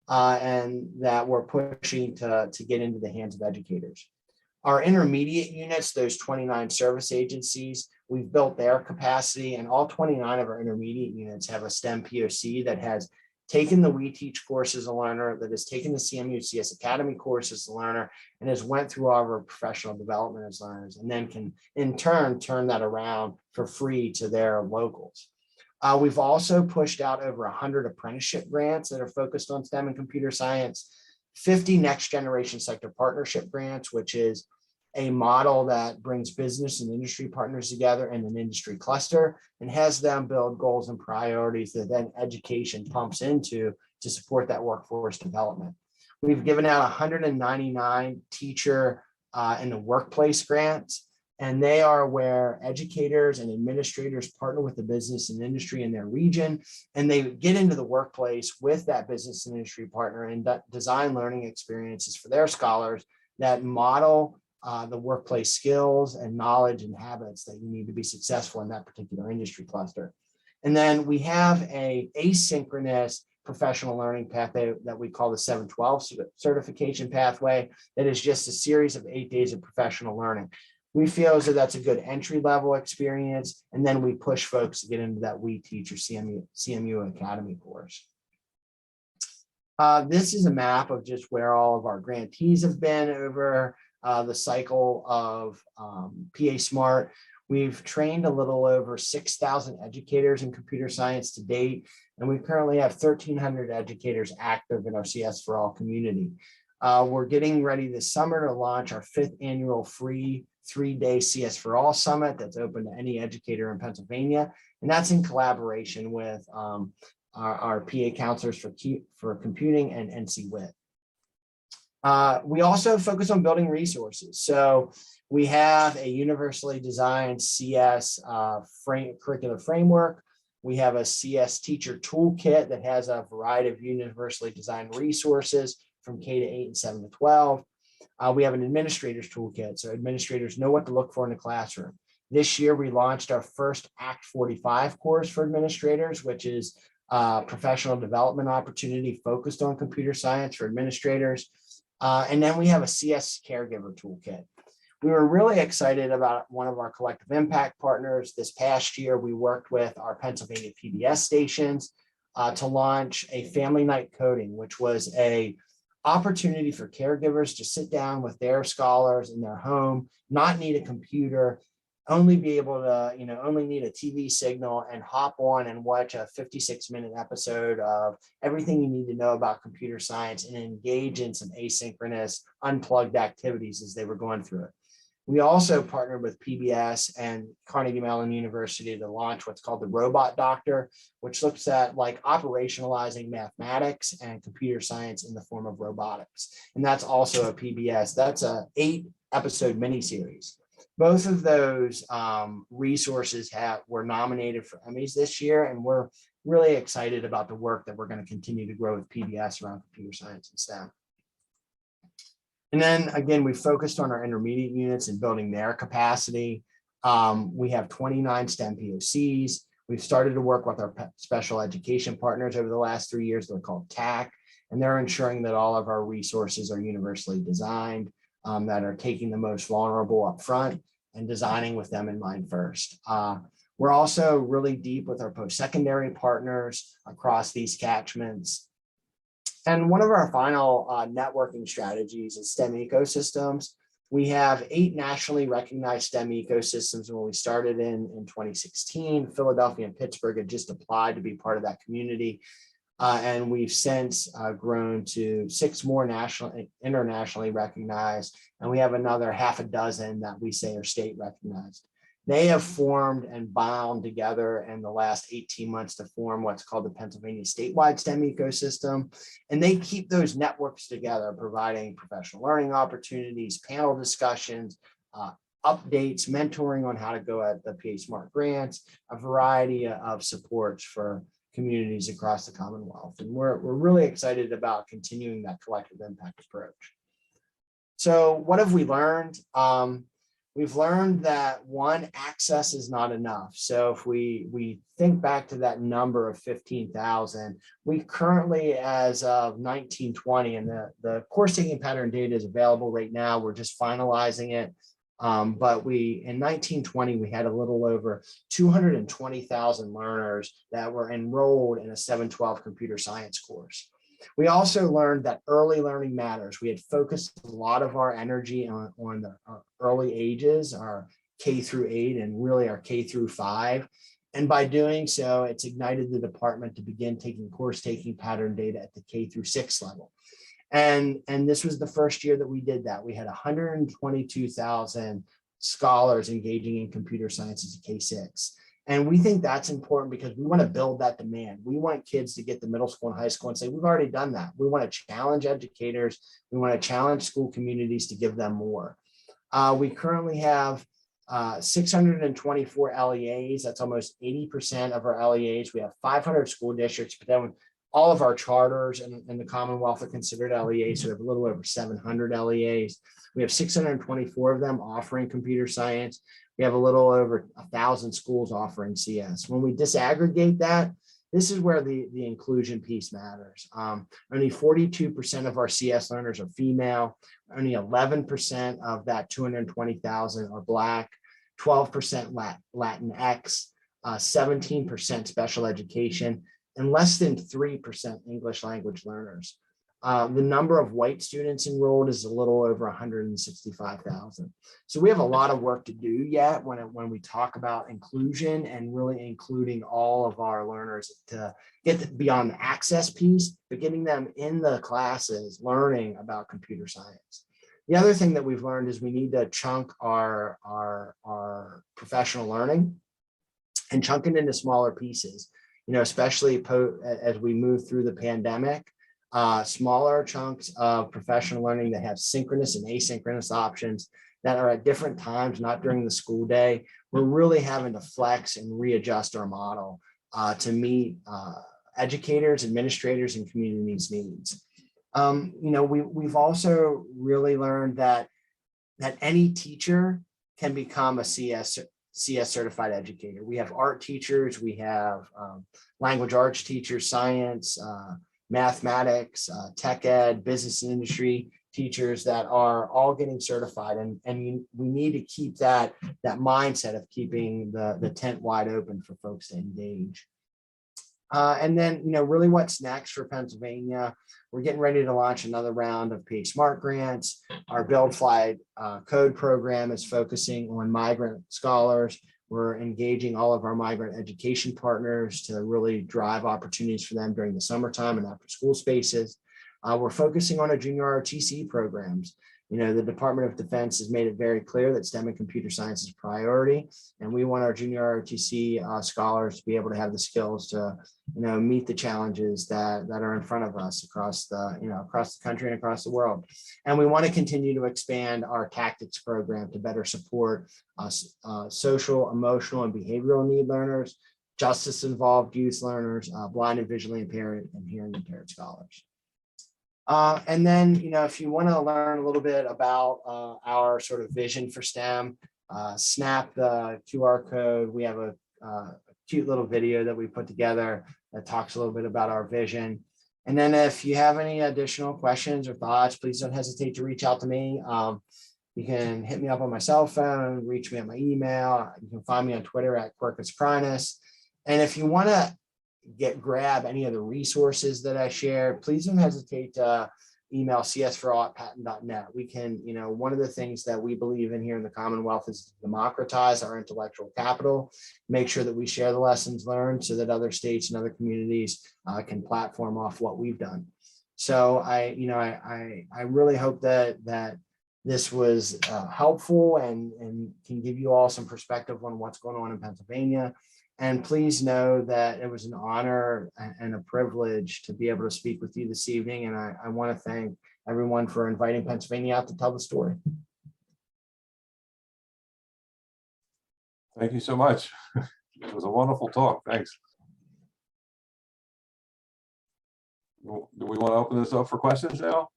and that we're pushing to get into the hands of educators. Our intermediate units, those 29 service agencies, we've built their capacity, and all 29 of our intermediate units have a STEM POC that has taken the WeTeach course as a learner, that has taken the CMU CS Academy course as a learner, and has went through all of our professional development as learners, and then can in turn turn that around for free to their locals. We've also pushed out over 100 apprenticeship grants that are focused on STEM and computer science, 50 next generation sector partnership grants, which is a model that brings business and industry partners together in an industry cluster and has them build goals and priorities that then education pumps into to support that workforce development. We've given out 199 teacher in the workplace grants, and they are where educators and administrators partner with the business and industry in their region, and they get into the workplace with that business and industry partner and design learning experiences for their scholars that model the workplace skills and knowledge and habits that you need to be successful in that particular industry cluster. And then we have an asynchronous professional learning pathway that we call the 712 certification pathway that is just a series of 8 days of professional learning. We feel as though that's a good entry level experience, and then we push folks to get into that WeTeach or CMU Academy course. This is a map of just where all of our grantees have been over the cycle of PAsmart. We've trained a little over 6,000 educators in computer science to date, and we currently have 1,300 educators active in our CS for All community. We're getting ready this summer to launch our 5th annual free 3-day CS for All Summit that's open to any educator in Pennsylvania, and that's in collaboration with our PA counselors for computing and NC WIT. We also focus on building resources. So we have a universally designed CS curricular framework. We have a CS teacher toolkit that has a variety of universally designed resources from K to 8 and 7 to 12. We have an administrator's toolkit, so administrators know what to look for in the classroom. This year, we launched our first Act 45 course for administrators, which is a professional development opportunity focused on computer science for administrators. And then we have a CS caregiver toolkit. We were really excited about one of our collective impact partners. This past year, we worked with our Pennsylvania PBS stations to launch a family night coding, which was an opportunity for caregivers to sit down with their scholars in their home, not need a computer, only be able to, only need a TV signal and hop on and watch a 56-minute episode of everything you need to know about computer science and engage in some asynchronous, unplugged activities as they were going through it. We also partnered with PBS and Carnegie Mellon University to launch what's called the Robot Doctor, which looks at operationalizing mathematics and computer science in the form of robotics. And that's also a PBS. That's a 8-episode miniseries. Both of those resources were nominated for Emmys this year, and we're really excited about the work that we're going to continue to grow with PBS around computer science and STEM. And then again, we focused on our intermediate units and building their capacity. We have 29 STEM POCs. We've started to work with our special education partners over the last 3 years. They're called TAC, and they're ensuring that all of our resources are universally designed, that are taking the most vulnerable up front and designing with them in mind first. We're also really deep with our post-secondary partners across these catchments. And one of our final networking strategies is STEM ecosystems. We have 8 nationally recognized STEM ecosystems. When we started in 2016, Philadelphia and Pittsburgh had just applied to be part of that community. And we've since grown to 6 more internationally recognized, and we have another half a dozen that we say are state recognized. They have formed and bound together in the last 18 months to form what's called the Pennsylvania Statewide STEM ecosystem. And they keep those networks together, providing professional learning opportunities, panel discussions, updates, mentoring on how to go at the PAsmart grants, a variety of supports for communities across the Commonwealth. And we're really excited about continuing that collective impact approach. So what have we learned? We've learned that, one, access is not enough. So if we think back to that number of 15,000, we currently, as of 1920, and the course taking pattern data is available right now, we're just finalizing it. But in 1920, we had a little over 220,000 learners that were enrolled in a 712 computer science course. We also learned that early learning matters. We had focused a lot of our energy on the early ages, our K through 8, and really our K through 5. And by doing so, it's ignited the department to begin taking course taking pattern data at the K through 6 level. And this was the first year that we did that. We had 122,000 scholars engaging in computer sciences at K6. And we think that's important because we want to build that demand. We want kids to get to middle school and high school and say, we've already done that. We want to challenge educators. We want to challenge school communities to give them more. We currently have 624 LEAs. That's almost 80% of our LEAs. We have 500 school districts, but then all of our charters in the Commonwealth are considered LEAs, so we have a little over 700 LEAs. We have 624 of them offering computer science. We have a little over 1,000 schools offering CS. When we disaggregate that, this is where the inclusion piece matters. Only 42% of our CS learners are female. Only 11% of that 220,000 are Black, 12% Latinx, 17% special education, and less than 3% English language learners. The number of white students enrolled is a little over 165,000. So we have a lot of work to do yet when we talk about inclusion and really including all of our learners to get beyond the access piece, but getting them in the classes learning about computer science. The other thing that we've learned is we need to chunk our professional learning and chunk it into smaller pieces, especially as we move through the pandemic. Smaller chunks of professional learning that have synchronous and asynchronous options that are at different times, not during the school day. We're really having to flex and readjust our model to meet educators, administrators, and communities' needs. We've also really learned that any teacher can become a CS certified educator. We have art teachers, we have language arts teachers, science, mathematics, tech ed, business and industry teachers that are all getting certified. And we need to keep that mindset of keeping the tent wide open for folks to engage. And then, really what's next for Pennsylvania, we're getting ready to launch another round of PAsmart grants. Our Build Fly Code program is focusing on migrant scholars. We're engaging all of our migrant education partners to really drive opportunities for them during the summertime and after school spaces. We're focusing on our junior ROTC programs. The Department of Defense has made it very clear that STEM and computer science is a priority, and we want our junior ROTC scholars to be able to have the skills to, meet the challenges that are in front of us across the country and across the world. And we want to continue to expand our tactics program to better support social, emotional, and behavioral need learners, justice-involved youth learners, blind and visually impaired and hearing impaired scholars. And then, if you want to learn a little bit about our sort of vision for STEM, snap the QR code. We have a cute little video that we put together that talks a little bit about our vision. And then if you have any additional questions or thoughts, please don't hesitate to reach out to me. You can hit me up on my cell phone, reach me at my email. You can find me on Twitter at @QuirkusPrinus. And if you want to grab any of the resources that I shared, please don't hesitate to email cs4all@patent.net. We can, one of the things that we believe in here in the Commonwealth is to democratize our intellectual capital, make sure that we share the lessons learned so that other states and other communities can platform off what we've done. So I really hope that this was helpful and can give you all some perspective on what's going on in Pennsylvania. And please know that it was an honor and a privilege to be able to speak with you this evening. And I want to thank everyone for inviting Pennsylvania out to tell the story. Thank you so much. It was a wonderful talk. Thanks. Do we want to open this up for questions now?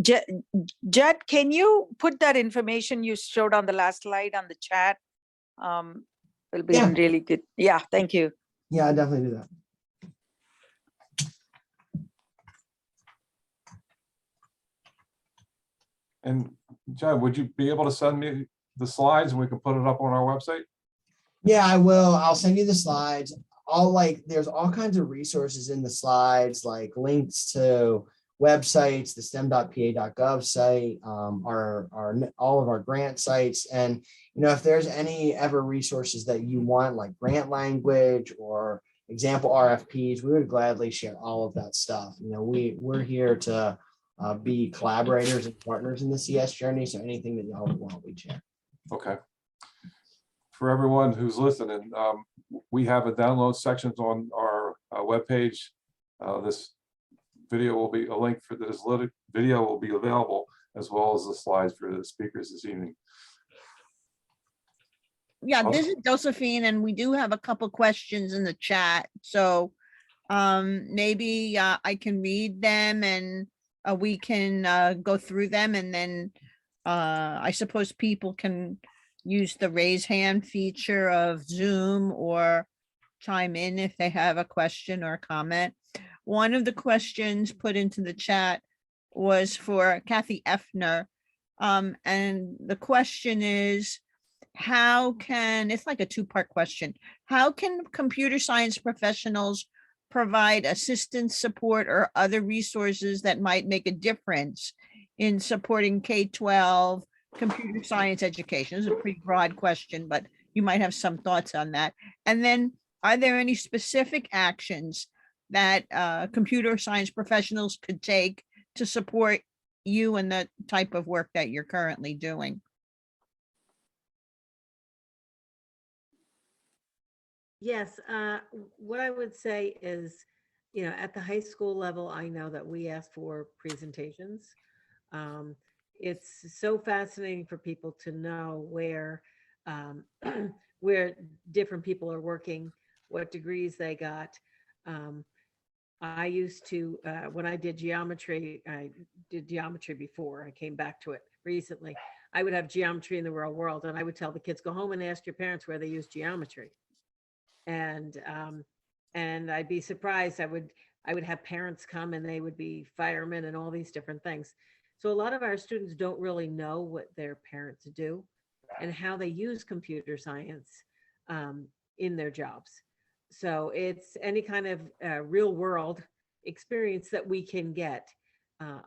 Judd, can you put that information you showed on the last slide on the chat? It'll be Yeah. really good. Yeah, thank you. Yeah, I definitely do that. And John, would you be able to send me the slides and we can put it up on our website? Yeah, I will. I'll send you the slides. There's all kinds of resources in the slides, like links to websites, the stem.pa.gov site, all of our grant sites. And, if there's any ever resources that you want, like grant language or example RFPs, we would gladly share all of that stuff. We're here to be collaborators and partners in the CS journey. So anything that y'all would want, we share. Okay. For everyone who's listening, we have a download sections on our webpage. This video will be a link for this video will be available, as well as the slides for the speakers this evening. Yeah, this is Josephine, and we do have a couple questions in the chat. So maybe I can read them and we can go through them, and then I suppose people can use the raise hand feature of Zoom or chime in if they have a question or comment. One of the questions put into the chat was for Kathy Effner. And the question is, it's like a two-part question. How can computer science professionals provide assistance, support, or other resources that might make a difference in supporting K-12 computer science education? This is a pretty broad question, but you might have some thoughts on that. And then, are there any specific actions that computer science professionals could take to support you and the type of work that you're currently doing? Yes, what I would say is, at the high school level, I know that we ask for presentations. It's so fascinating for people to know where different people are working, what degrees they got. I used to, when I did geometry before, I came back to it recently. I would have geometry in the real world, and I would tell the kids, go home and ask your parents where they use geometry. And I'd be surprised. I would have parents come and they would be firemen and all these different things. So a lot of our students don't really know what their parents do and how they use computer science in their jobs. So it's any kind of real world experience that we can get,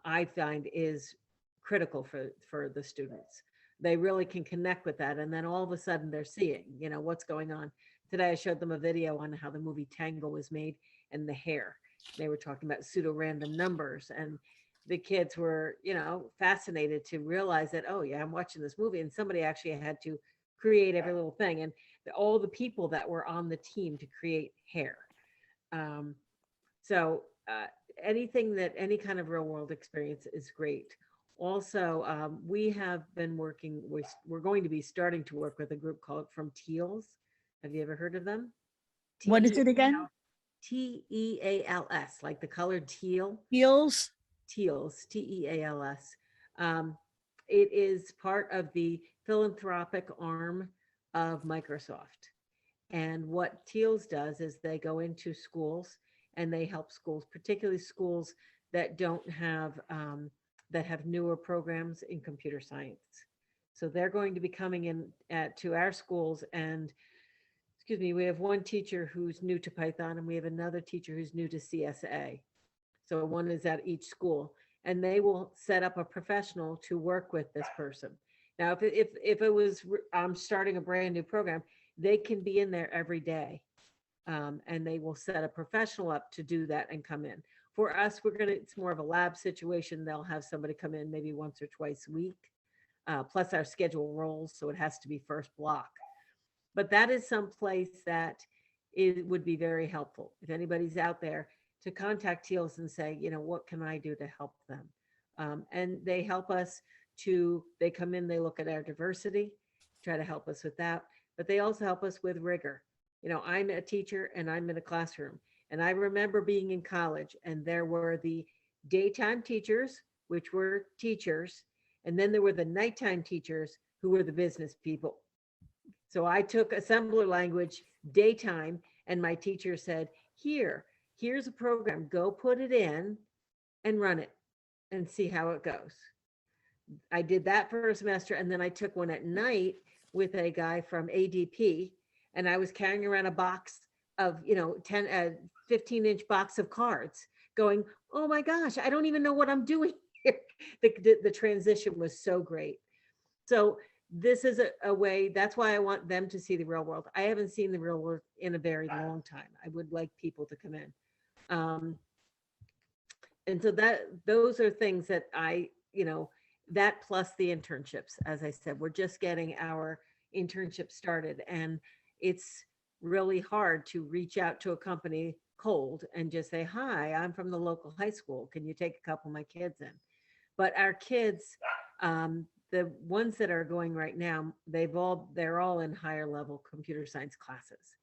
I find is critical for the students. They really can connect with that. And then all of a sudden they're seeing, what's going on. Today, I showed them a video on how the movie Tango was made and the hair. They were talking about pseudo-random numbers, and the kids were, fascinated to realize that, oh yeah, I'm watching this movie, and somebody actually had to create every little thing, and all the people that were on the team to create hair. So any kind of real world experience is great. Also, we have been working with, we're going to be starting to work with a group called From Teals. Have you ever heard of them? What is it again? T-E-A-L-S, like the color teal. Heels? Teals, T-E-A-L-S. It is part of the philanthropic arm of Microsoft. And what Teals does is they go into schools and they help schools, particularly schools that don't have, that have newer programs in computer science. So they're going to be coming in to our schools and excuse me, we have one teacher who's new to Python and we have another teacher who's new to CSA. So one is at each school and they will set up a professional to work with this person. Now, if it was, I'm starting a brand new program, they can be in there every day. And they will set a professional up to do that and come in. For us, it's more of a lab situation. They'll have somebody come in maybe once or twice a week, plus our schedule rolls. So it has to be first block. But that is some place that would be very helpful. If anybody's out there, to contact TEALS and say, you know, what can I do to help them? And they help us they come in, they look at our diversity, try to help us with that, but they also help us with rigor. You know, I'm a teacher and I'm in a classroom, and I remember being in college and there were the daytime teachers, which were teachers, and then there were the nighttime teachers who were the business people. So I took assembler language daytime and my teacher said, here's a program, go put it in and run it and see how it goes. I did that for a semester, and then I took one at night with a guy from ADP, and I was carrying around a box of, you know, 15-inch box of cards going, oh my gosh, I don't even know what I'm doing here. The transition was so great. So this is a way, that's why I want them to see the real world. I haven't seen the real world in a very long time. I would like people to come in. And so those are things that that plus the internships. As I said, we're just getting our internship started, and it's really hard to reach out to a company cold and just say, hi, I'm from the local high school. Can you take a couple of my kids in? But our kids, the ones that are going right now, they're all in higher level computer science classes.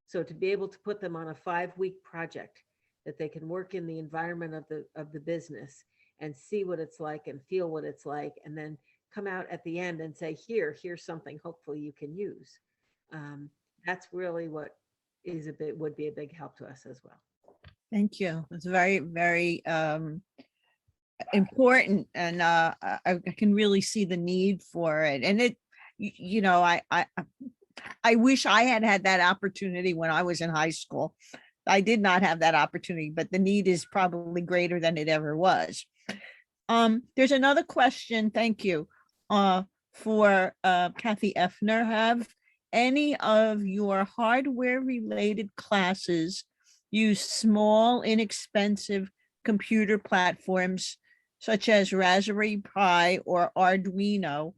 So to be able to put them on a 5-week project that they can work in the environment of the business and see what it's like and feel what it's like, and then come out at the end and say, here's something hopefully you can use. That's really what would be a big help to us as well. Thank you. It's very, very important, and I can really see the need for it. And I wish I had that opportunity when I was in high school. I did not have that opportunity, but the need is probably greater than it ever was. There's another question, thank you, for Kathy Effner. Have any of your hardware-related classes use small, inexpensive computer platforms such as Raspberry Pi or Arduino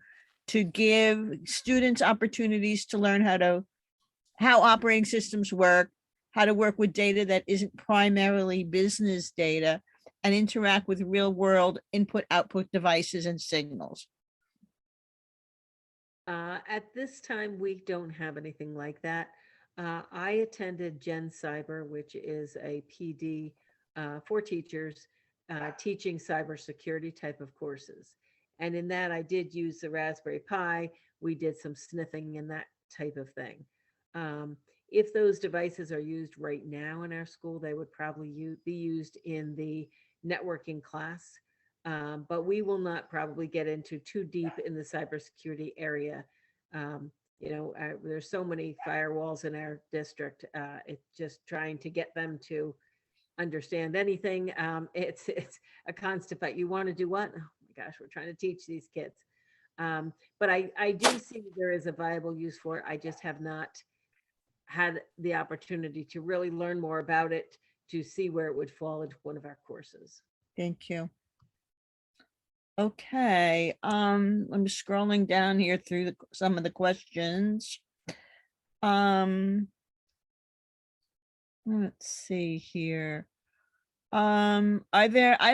to give students opportunities to learn how operating systems work, how to work with data that isn't primarily business data, and interact with real-world input-output devices and signals? At this time, we don't have anything like that. I attended Gen Cyber, which is a PD for teachers teaching cybersecurity type of courses. And in that, I did use the Raspberry Pi. We did some sniffing and that type of thing. If those devices are used right now in our school, they would probably be used in the networking class. But we will not probably get into too deep in the cybersecurity area. There's so many firewalls in our district. It's just trying to get them to understand anything. It's a constant fight. You want to do what? Oh my gosh, we're trying to teach these kids. But I do see there is a viable use for it. I just have not had the opportunity to really learn more about it to see where it would fall into one of our courses. Thank you. Okay, I'm scrolling down here through some of the questions. Let's see here. I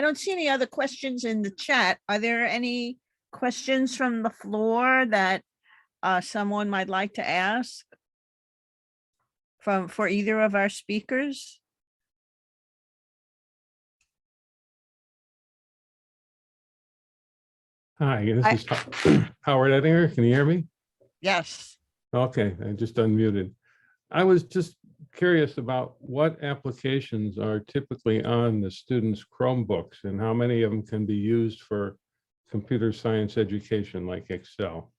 don't see any other questions in the chat. Are there any questions from the floor that someone might like to ask for either of our speakers? Hi, this is Howard Ettinger. Can you hear me? Yes. Okay, I just unmuted. I was just curious about what applications are typically on the students' Chromebooks and how many of them can be used for computer science education like Excel,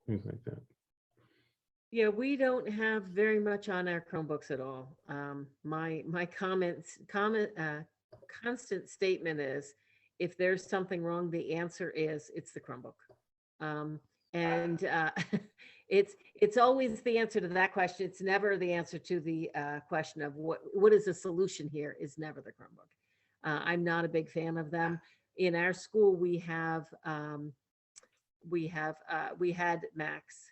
things like that. Yeah, we don't have very much on our Chromebooks at all. My constant statement is, if there's something wrong, the answer is it's the Chromebook. And it's always the answer to that question. It's never the answer to the question of what is the solution here, is never the Chromebook. I'm not a big fan of them. In our school, we had Macs.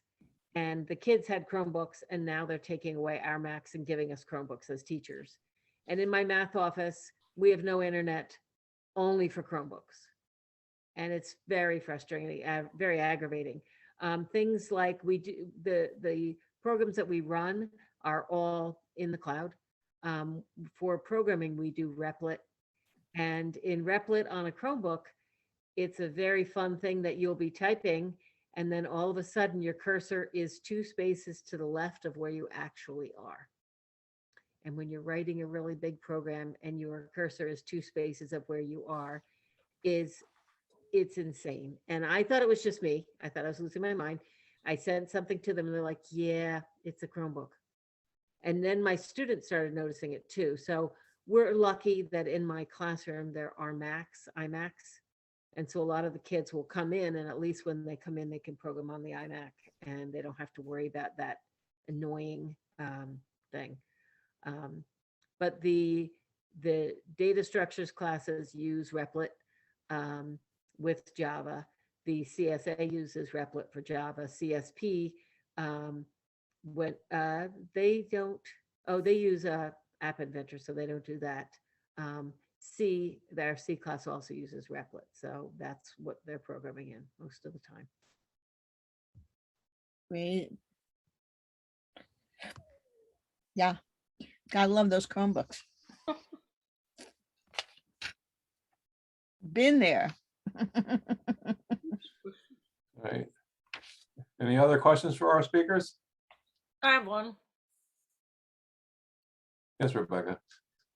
And the kids had Chromebooks, and now they're taking away our Macs and giving us Chromebooks as teachers. And in my math office, we have no internet, only for Chromebooks. And it's very frustrating, very aggravating. Things like we do, the programs that we run are all in the cloud. For programming, we do Replit. And in Replit on a Chromebook, it's a very fun thing that you'll be typing, and then all of a sudden your cursor is 2 spaces to the left of where you actually are. And when you're writing a really big program and your cursor is 2 spaces of where you are, it's insane. And I thought it was just me. I thought I was losing my mind. I sent something to them and they're like, yeah, it's a Chromebook. And then my students started noticing it too. So we're lucky that in my classroom, there are iMacs. And so a lot of the kids will come in, and at least when they come in, they can program on the iMac and they don't have to worry about that annoying thing. But the data structures classes use Replit with Java. The CSA uses Replit for Java. CSP, they use App Inventor, so they don't do that. Their C class also uses Replit, so that's what they're programming in most of the time. Great. Yeah, gotta love those Chromebooks. Been there. Right. Any other questions for our speakers? I have one. Yes, Rebecca.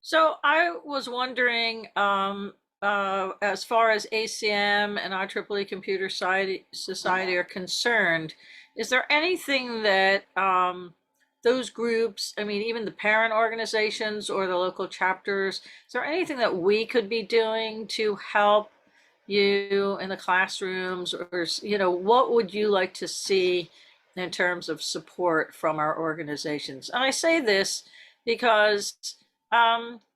So I was wondering, as far as ACM and IEEE Computer Society are concerned, is there anything that those groups, I mean, even the parent organizations or the local chapters, is there anything that we could be doing to help you in the classrooms, or, you know, what would you like to see in terms of support from our organizations? And I say this because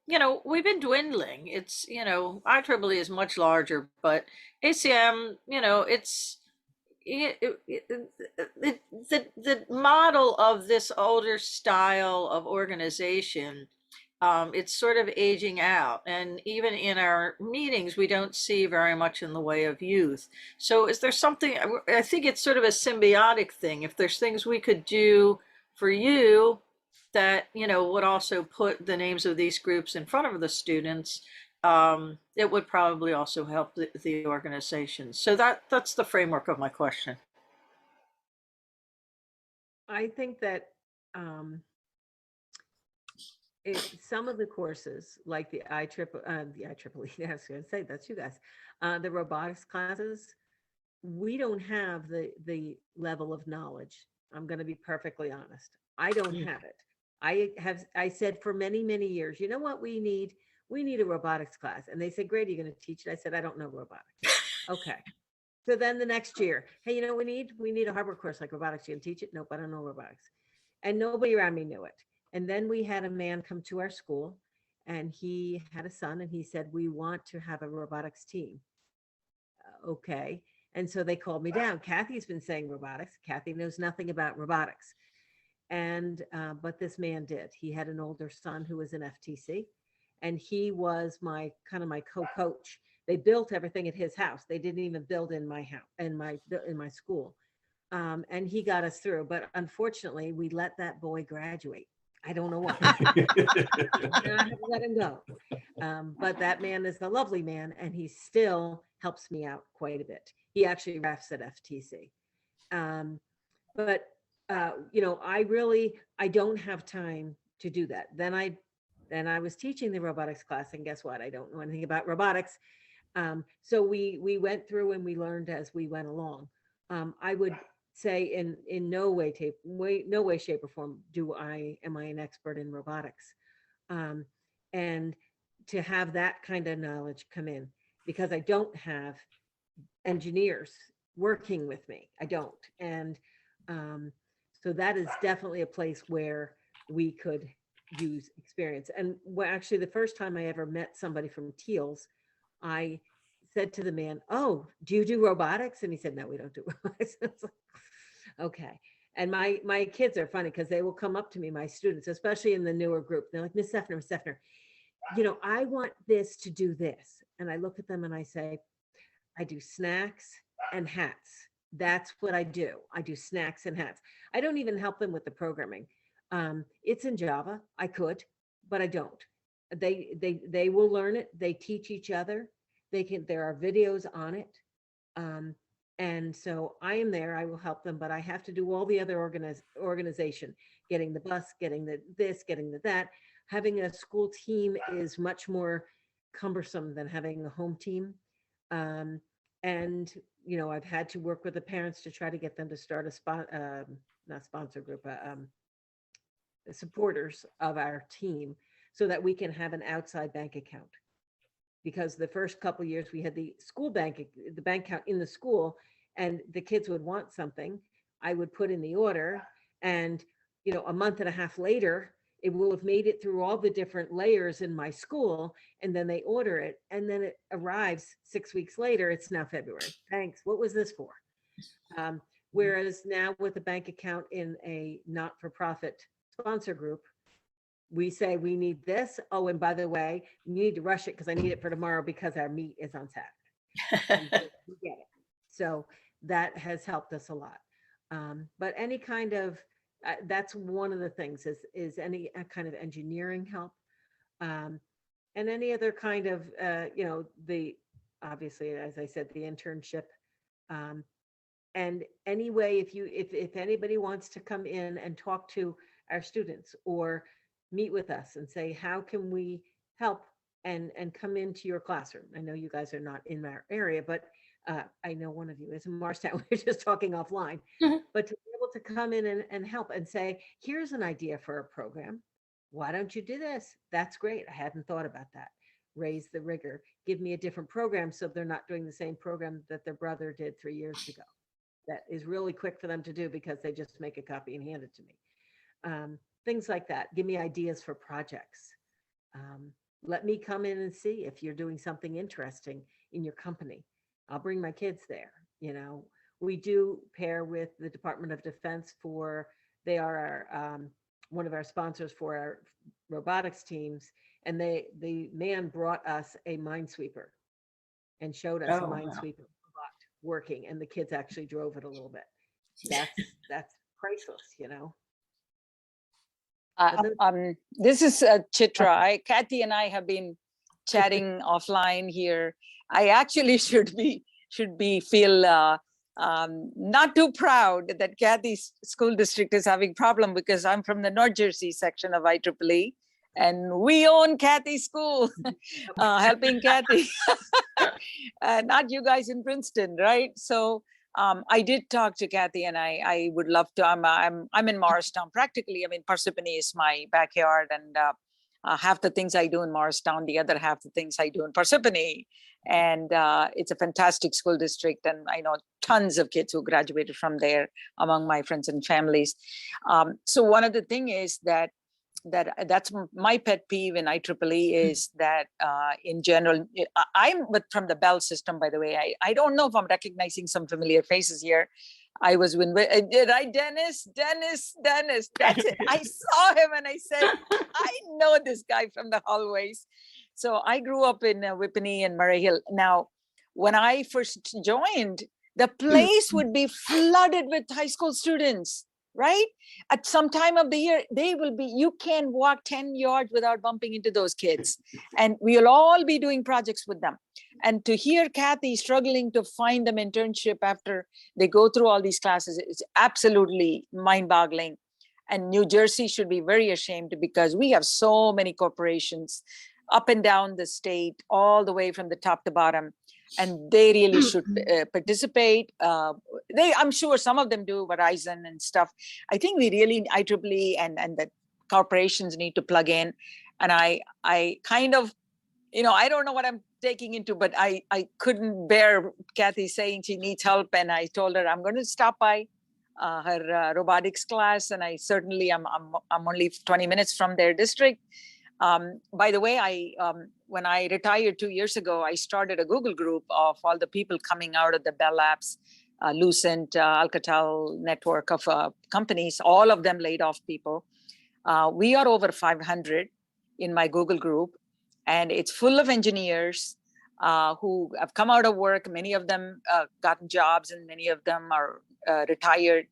you know, we've been dwindling. It's, you know, IEEE is much larger, but ACM, you know, the model of this older style of organization, it's sort of aging out. And even in our meetings, we don't see very much in the way of youth. So is there something, I think it's sort of a symbiotic thing. If there's things we could do for you that, you know, would also put the names of these groups in front of the students, it would probably also help the organization. So that's the framework of my question. I think that some of the courses, like the IEEE, I was going to say, that's you guys, the robotics classes, we don't have the level of knowledge. I'm going to be perfectly honest. I don't have it. I said for many, many years, you know what we need? We need a robotics class. And they said, great, are you going to teach it? I said, I don't know robotics. Okay. So then the next year, hey, you know, we need a hardware course like robotics. You can teach it? Nope, I don't know robotics. And nobody around me knew it. And then we had a man come to our school, and he had a son, and he said, we want to have a robotics team. Okay. And so they called me down. Kathy's been saying robotics. Kathy knows nothing about robotics. And, but this man did. He had an older son who was an FTC, and he was my co-coach. They built everything at his house. They didn't even build in my house, in my school. And he got us through, but unfortunately we let that boy graduate. I don't know why. I had to let him go. But that man is a lovely man, and he still helps me out quite a bit. He actually refs at FTC. You know, I don't have time to do that. Then I was teaching the robotics class, and guess what? I don't know anything about robotics. So we went through and we learned as we went along. say in no way, shape or form am I an expert in robotics. And to have that kind of knowledge come in, because I don't have engineers working with me. I don't. And so that is definitely a place where we could use experience. And actually the first time I ever met somebody from Teals, I said to the man, "Oh, do you do robotics?" And he said, "No, we don't do robotics." I was like, okay. And my kids are funny because they will come up to me, my students, especially in the newer group. They're like, Miss Effner, you know, I want this to do this. And I look at them and I say, I do snacks and hats. That's what I do. I do snacks and hats. I don't even help them with the programming. It's in Java. I could, but I don't. They will learn it. They teach each other. There are videos on it. And so I am there, I will help them, but I have to do all the other organization, getting the bus, getting the this, getting the that. Having a school team is much more cumbersome than having a home team. And, you know, I've had to work with the parents to try to get them to start not sponsor group, supporters of our team so that we can have an outside bank account. Because the first couple of years we had the school bank, the bank account in the school, and the kids would want something, I would put in the order, and you know, a month and a half later, it will have made it through all the different layers in my school, and then they order it, and then it arrives 6 weeks later. It's now February. Thanks. What was this for? Whereas now with a bank account in a not-for-profit sponsor group, we say we need this. Oh, and by the way, you need to rush it because I need it for tomorrow because our meet is on Saturday. We get it. So that has helped us a lot. But any kind of, that's one of the things is any kind of engineering help. And any other kind of, you know, obviously, as I said, the internship. And anyway, if anybody wants to come in and talk to our students or meet with us and say, how can we help and come into your classroom? I know you guys are not in our area, but I know one of you is in Morristown. We were just talking offline, but to be able to come in and help and say, here's an idea for a program. Why don't you do this? That's great. I hadn't thought about that. Raise the rigor, give me a different program so they're not doing the same program that their brother did 3 years ago. That is really quick for them to do because they just make a copy and hand it to me. Things like that. Give me ideas for projects. Let me come in and see if you're doing something interesting in your company. I'll bring my kids there. You know, we do pair with the Department of Defense they are our, one of our sponsors for our robotics teams. And the man brought us a Minesweeper and showed us a Minesweeper robot working, and the kids actually drove it a little bit. That's priceless, you know. This is Chitra. Kathy and I have been chatting offline here. I actually should feel not too proud that Kathy's school district is having problem because I'm from the North Jersey section of IEEE, and we own Kathy's school, helping Kathy. Not you guys in Princeton, right? So I did talk to Kathy, and I would love to. I'm in Morristown practically. I mean, Parsippany is my backyard, and half the things I do in Morristown, the other half the things I do in Parsippany. And it's a fantastic school district, and I know tons of kids who graduated from there among my friends and families. So one of the things is that's my pet peeve in IEEE is that in general, I'm from the Bell system, by the way. I don't know if I'm recognizing some familiar faces here. I was right, Dennis. That's it. I saw him and I said, I know this guy from the hallways. So I grew up in Whippany and Murray Hill. Now, when I first joined, the place would be flooded with high school students, right? At some time of the year, you can walk 10 yards without bumping into those kids. And we'll all be doing projects with them. And to hear Kathy struggling to find them internship after they go through all these classes, it's absolutely mind-boggling. And New Jersey should be very ashamed because we have so many corporations up and down the state, all the way from the top to bottom. and they really should participate. I'm sure some of them do, Verizon and stuff. I think we really, IEEE and the corporations need to plug in. And I kind of, I don't know what I'm taking into, but I couldn't bear Kathy saying she needs help. And I told her I'm going to stop by her robotics class. And I certainly, I'm only 20 minutes from their district. By the way, when I retired 2 years ago, I started a Google group of all the people coming out of the Bell Labs, Lucent, Alcatel network of companies. All of them laid off people. We are over 500 in my Google group, and it's full of engineers who have come out of work. Many of them gotten jobs, and many of them are retired.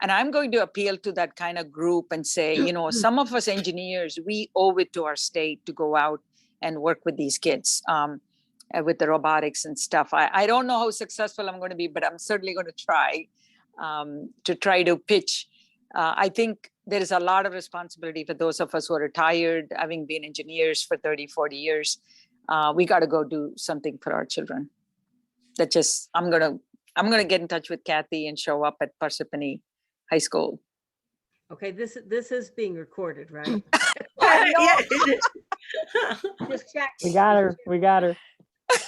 And I'm going to appeal to that kind of group and say, some of us engineers, we owe it to our state to go out and work with these kids with the robotics and stuff. I don't know how successful I'm going to be, but I'm certainly going to try to pitch. I think there is a lot of responsibility for those of us who are retired, having been engineers for 30, 40 years. We got to go do something for our children. I'm going to get in touch with Kathy and show up at Parsippany High School. Okay, this is being recorded, right? Yeah. Just check. We got her.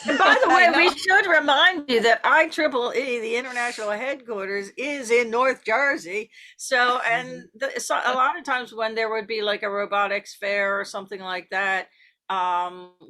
And by the way, I we know. should remind you that IEEE, the international headquarters, is in North Jersey. So, and so a lot of times when there would be like a robotics fair or something like that,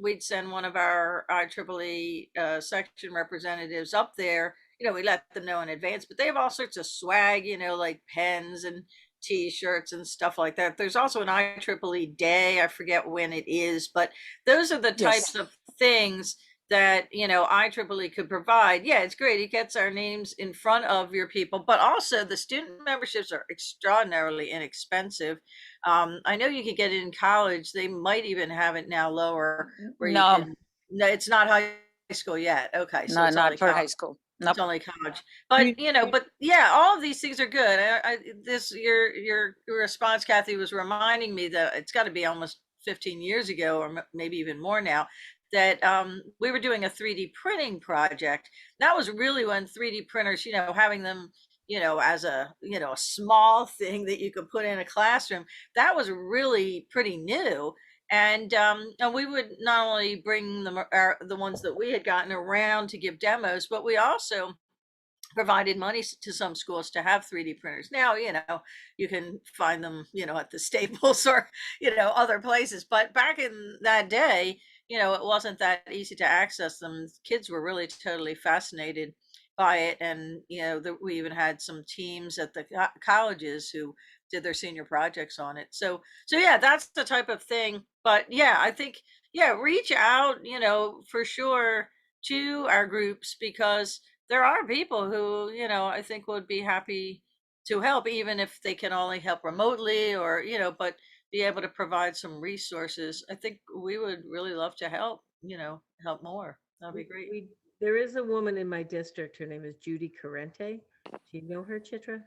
we'd send one of our IEEE section representatives up there. We let them know in advance, but they have all sorts of swag, like pens and T-shirts and stuff like that. There's also an IEEE day. I forget when it is, but those are the types of things that, IEEE could provide. Yeah, it's great. It gets our names in front of your people, but also the student memberships are extraordinarily inexpensive. I know you can get it in college. They might even have it now lower. Where No, it's not high school yet. Okay. So no, it's only not for college. high school. Nope. It's only college, but but yeah, all of these things are good. Your response, Kathy, was reminding me that it's got to be almost 15 years ago, or maybe even more now, that we were doing a 3D printing project. That was really when 3D printers, having them, as a small thing that you could put in a classroom, that was really pretty new. And we would not only bring the ones that we had gotten around to give demos, but we also provided money to some schools to have 3D printers. Now, you can find them, at the Staples or, other places. But back in that day, it wasn't that easy to access them. Kids were really totally fascinated by it. And, we even had some teams at the colleges who did their senior projects on it. So yeah, that's the type of thing. But yeah, I think, reach out, for sure to our groups, because there are people who, I think would be happy to help, even if they can only help remotely or, but be able to provide some resources. I think we would really love to help, help more. That'd be great. There is a woman in my district. Her name is Judy Carente. Do you know her, Chitra?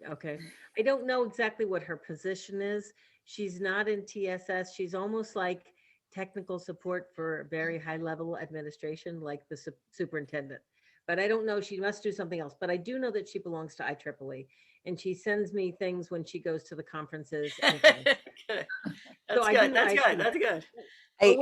Okay. I don't know exactly what her position is. She's not in TSS. She's almost like technical support for very high level administration, like the superintendent. But I don't know, she must do something else. But I do know that she belongs to IEEE, and she sends me things when she goes to the conferences. And Good. That's good. That's good. But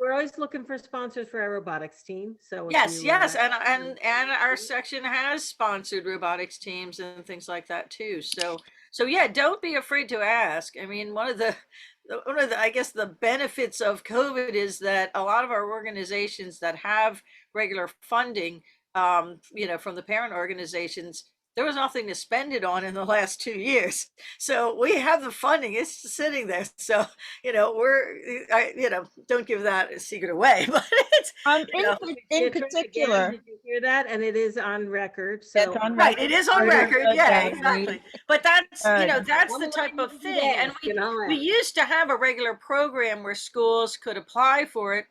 we're always looking for sponsors for our robotics team. So yes, and our section has sponsored robotics teams and things like that too. So yeah, don't be afraid to ask. I mean, one of the I guess the benefits of COVID is that a lot of our organizations that have regular funding, from the parent organizations, there was nothing to spend it on in the last 2 years. So we have the funding, it's sitting there. So, don't give that secret away, but it's, in particular. Did you hear that? And it is on record. So right, it is on record. Yeah, exactly. But that's, that's the One type more of thing thing. to And ask, we used to have a regular program where schools could apply for it,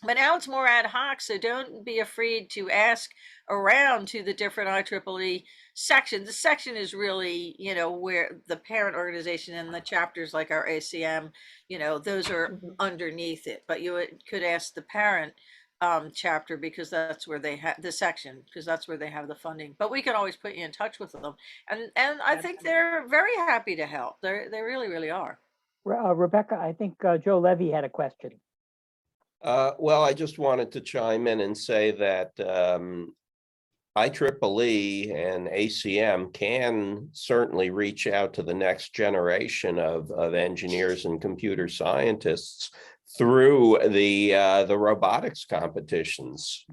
but now it's more ad hoc. So don't be afraid to ask around to the different IEEE sections. The section is really, where the parent organization and the chapters like our ACM, those are underneath it, but you could ask the parent chapter because that's where they have the section, because that's where they have the funding. But we can always put you in touch with them, and I think they're very happy to help. They really, really are. Rebecca, I think Joe Levy had a question. Well, I just wanted to chime in and say that IEEE and ACM can certainly reach out to the next generation of engineers and computer scientists through the robotics competitions.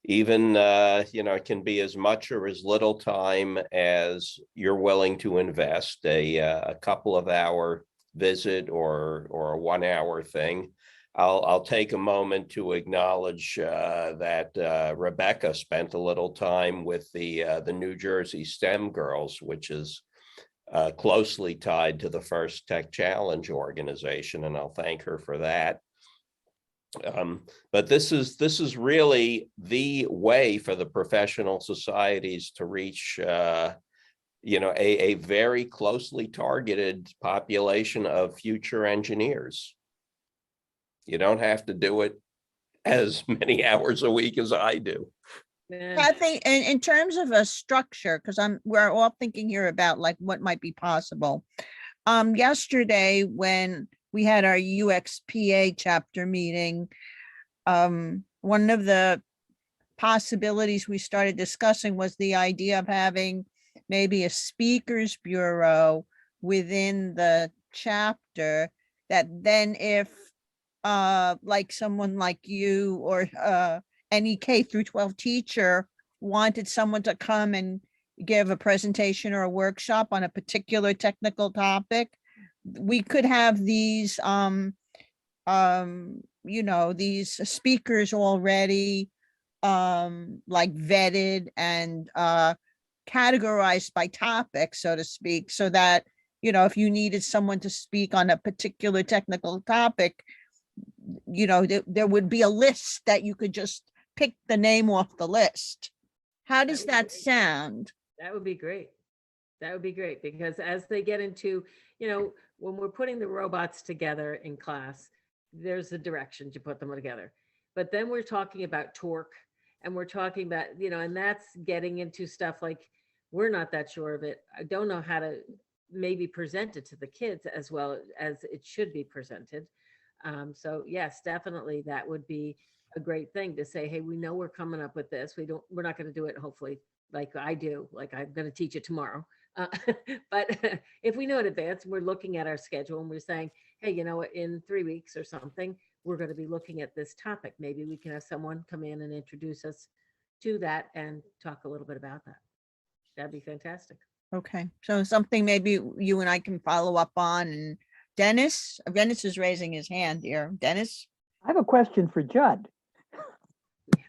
Even, it can be as much or as little time as you're willing to invest, a couple of hour visit or a 1 hour thing. I'll take a moment to acknowledge that Rebecca spent a little time with the New Jersey STEM girls, which is closely tied to the First Tech Challenge organization, and I'll thank her for that. But this is really the way for the professional societies to reach a very closely targeted population of future engineers. You don't have to do it as many hours a week as I do. Kathy, in terms of a structure, because we're all thinking here about like what might be possible. Yesterday when we had our UXPA chapter meeting, one of the possibilities we started discussing was the idea of having maybe a speakers bureau within the chapter that then if like someone like you or any K through 12 teacher wanted someone to come and give a presentation or a workshop on a particular technical topic, we could have these these speakers already like vetted and categorized by topic, so to speak, so that if you needed someone to speak on a particular technical topic, there would be a list that you could just pick the name off the list. How does that sound? That would be great. That would be great, because as they get into, when we're putting the robots together in class, there's a direction to put them together. But then we're talking about torque, and we're talking about, and that's getting into stuff like, we're not that sure of it. I don't know how to maybe present it to the kids as well as it should be presented. So yes, definitely that would be a great thing to say, hey, we know we're coming up with this. We're not going to do it hopefully like I do, like I'm going to teach it tomorrow. But if we know in advance, we're looking at our schedule and we're saying, hey, in 3 weeks or something, we're going to be looking at this topic. Maybe we can have someone come in and introduce us to that and talk a little bit about that. That'd be fantastic. Okay, so something maybe you and I can follow up on. And Dennis is raising his hand here. Dennis? I have a question for Judd. Yes.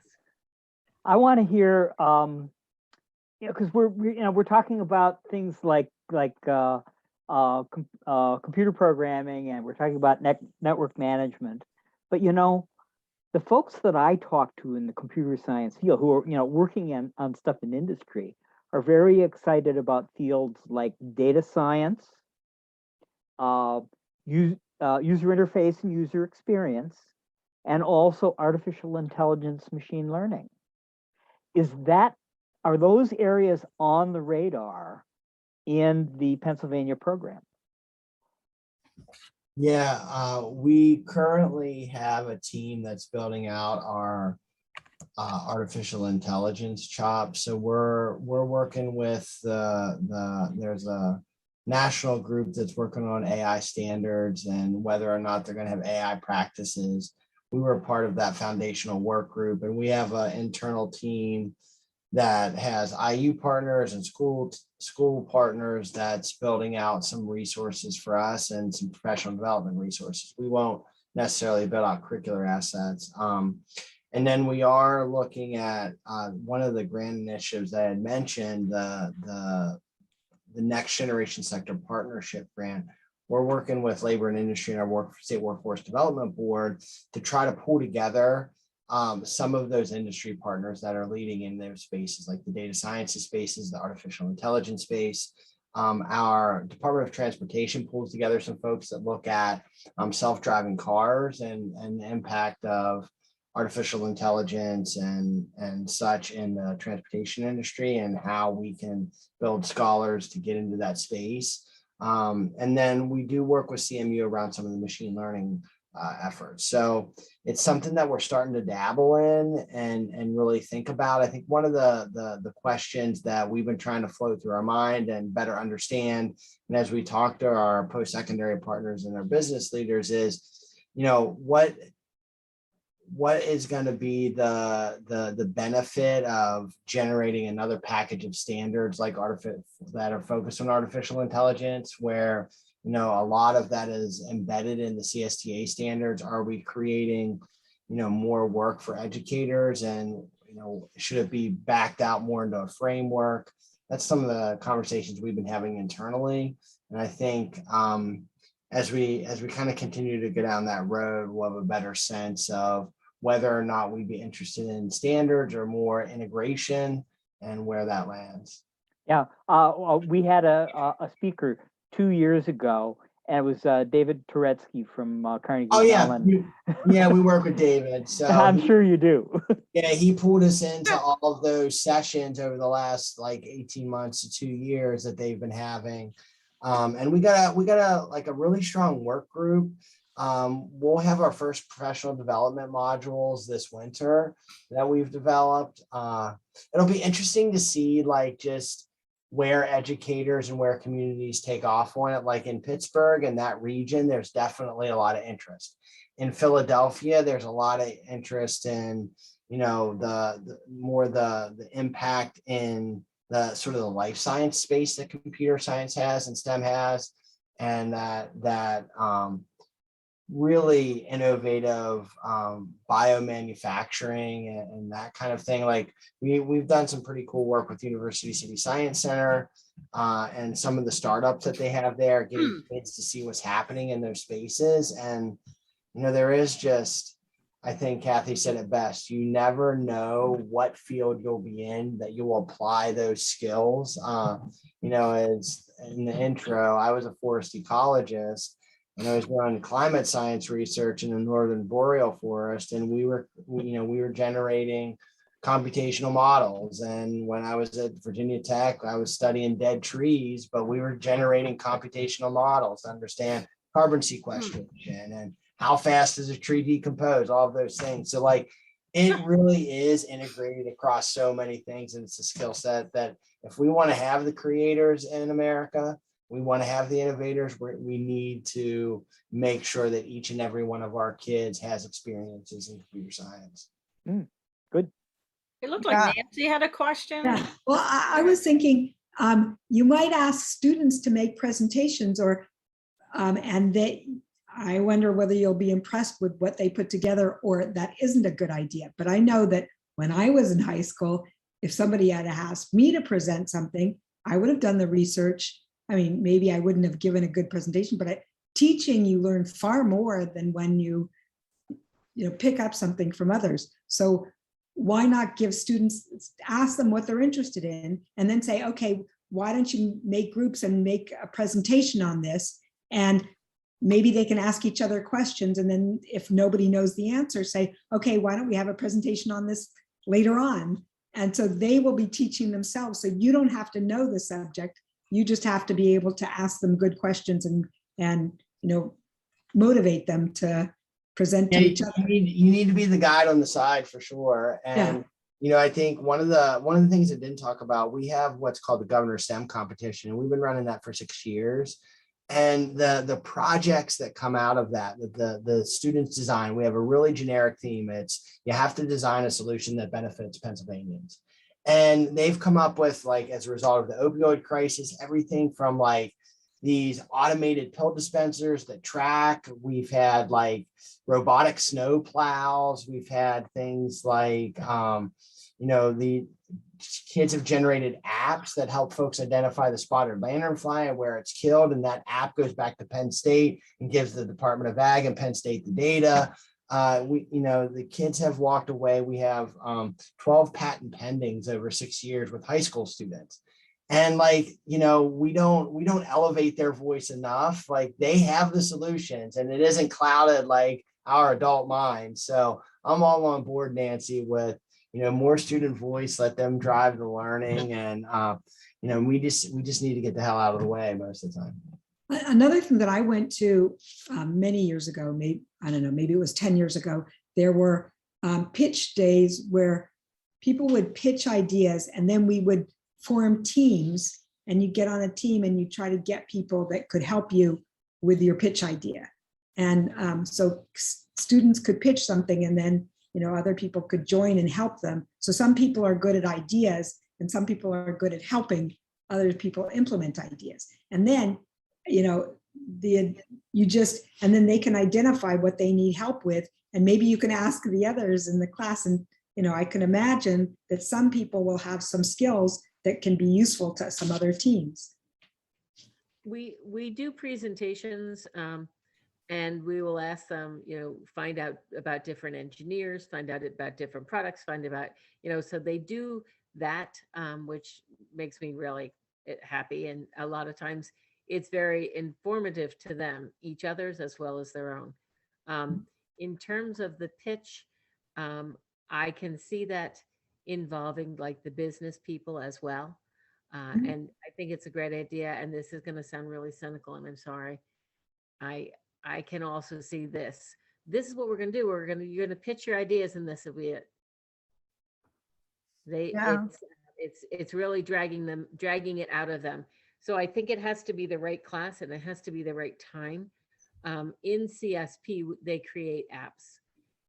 I want to hear, because we're talking about things like computer programming, and we're talking about network management. But the folks that I talk to in the computer science field who are working on stuff in industry are very excited about fields like data science, user interface and user experience, and also artificial intelligence, machine learning. Are those areas on the radar in the Pennsylvania program? Yeah, we currently have a team that's building out our artificial intelligence chop. So we're working with there's a national group that's working on AI standards and whether or not they're going to have AI practices. We were part of that foundational work group, and we have an internal team that has IU partners and school partners that's building out some resources for us and some professional development resources. We won't necessarily build out curricular assets. And then we are looking at one of the grant initiatives that I had mentioned, the Next Generation Sector Partnership Grant. We're working with labor and industry and our state workforce development board to try to pull together some of those industry partners that are leading in their spaces, like the data sciences spaces, the artificial intelligence space. Our Department of Transportation pulls together some folks that look at self-driving cars and the impact of artificial intelligence and such in the transportation industry, and how we can build scholars to get into that space. And then we do work with CMU around some of the machine learning efforts. So it's something that we're starting to dabble in and really think about. I think one of the questions that we've been trying to float through our mind and better understand, and as we talk to our post-secondary partners and our business leaders, is, you know, what is going to be the benefit of generating another package of standards like that are focused on artificial intelligence, where, you know, a lot of that is embedded in the CSTA standards. Are we creating, you know, more work for educators, and, you know, should it be backed out more into a framework? That's some of the conversations we've been having internally. And I think as we kind of continue to go down that road, we'll have a better sense of whether or not we'd be interested in standards or more integration, and where that lands. Yeah, we had a speaker 2 years ago, and it was David Turetsky from Carnegie Oh yeah, Mellon. we work with David. So I'm sure you do. yeah, he pulled us into all of those sessions over the last like 18 months to 2 years that they've been having. And we got a really strong work group. We'll have our first professional development modules this winter that we've developed. It'll be interesting to see like just where educators and where communities take off on it. Like in Pittsburgh and that region, there's definitely a lot of interest. In Philadelphia, there's a lot of interest in, you know, the impact in the sort of the life science space that computer science has and STEM has, and that really innovative biomanufacturing and that kind of thing. Like we've done some pretty cool work with University City Science Center and some of the startups that they have there, getting kids to see what's happening in those spaces. And, you know, there is just, I think Kathy said it best, you never know what field you'll be in that you will apply those skills. You know, as in the intro, I was a forest ecologist, and I was doing climate science research in the Northern Boreal Forest, and we were generating computational models. And when I was at Virginia Tech, I was studying dead trees, but we were generating computational models to understand carbon sequestration and how fast does a tree decompose, all of those things. So like, it really is integrated across so many things, and it's a skill set that if we want to have the creators in America, we want to have the innovators, we need to make sure that each and every one of our kids has experiences in computer science. Good. It looked like Nancy had a question. Yeah. Well, I was thinking you might ask students to make presentations, or I wonder whether you'll be impressed with what they put together, or that isn't a good idea. But I know that when I was in high school, if somebody had asked me to present something, I would have done the research. I mean, maybe I wouldn't have given a good presentation, but teaching, you learn far more than when you pick up something from others. So why not give students, ask them what they're interested in, and then say, okay, why don't you make groups and make a presentation on this? And maybe they can ask each other questions. And then if nobody knows the answer, say, okay, why don't we have a presentation on this later on? And so they will be teaching themselves. So you don't have to know the subject. You just have to be able to ask them good questions and motivate them to present to each other. You need to be the guide on the side for sure. And I think one of the things that didn't talk about, we have what's called the Governor STEM competition, and we've been running that for 6 years. And the projects that come out of that, the students design, we have a really generic theme. It's you have to design a solution that benefits Pennsylvanians. And they've come up with, like, as a result of the opioid crisis, everything from like these automated pill dispensers that track. We've had like robotic snow plows. We've had things like, the kids have generated apps that help folks identify the spotted lanternfly and where it's killed. And that app goes back to Penn State and gives the Department of Ag and Penn State the data. The kids have walked away. We have 12 patent pendings over 6 years with high school students. And we don't elevate their voice enough. Like, they have the solutions, and it isn't clouded like, our adult mind. So I'm all on board, Nancy, with, more student voice, let them drive the learning. And, we just need to get the hell out of the way most of the time. Another thing that I went to many years ago, maybe, I don't know, maybe it was 10 years ago, there were pitch days where people would pitch ideas and then we would form teams, and you get on a team and you try to get people that could help you with your pitch idea. And so students could pitch something and then, other people could join and help them. So some people are good at ideas and some people are good at helping other people implement ideas. And then, and then they can identify what they need help with. And maybe you can ask the others in the class. And, I can imagine that some people will have some skills that can be useful to some other teams. We do presentations, and we will ask them, find out about different engineers, find out about different products, find about, so they do that, which makes me really happy. And a lot of times it's very informative to them, each other's as well as their own. In terms of the pitch, I can see that involving like the business people as well. And I think it's a great idea. And this is going to sound really cynical, and I'm sorry. I can also see this. This is what we're going to do. You're going to pitch your ideas, and this will be it. It's really dragging it out of them. So I think it has to be the right class and it has to be the right time. In CSP, they create apps,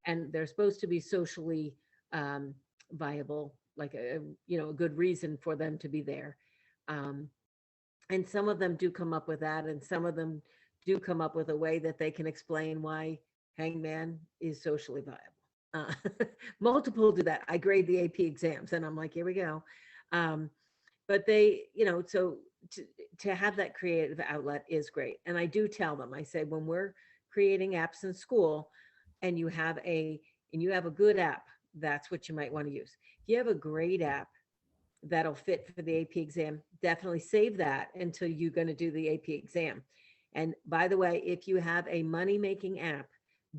and they're supposed to be socially viable, like a good reason for them to be there. And some of them do come up with that, and some of them do come up with a way that they can explain why Hangman is socially viable. Multiple do that. I grade the AP exams, and I'm like, here we go. But they, so to have that creative outlet is great. And I do tell them, I say, when we're creating apps in school, and you have a good app, that's what you might want to use. If you have a great app that'll fit for the AP exam, definitely save that until you're going to do the AP exam. And by the way, if you have a money-making app,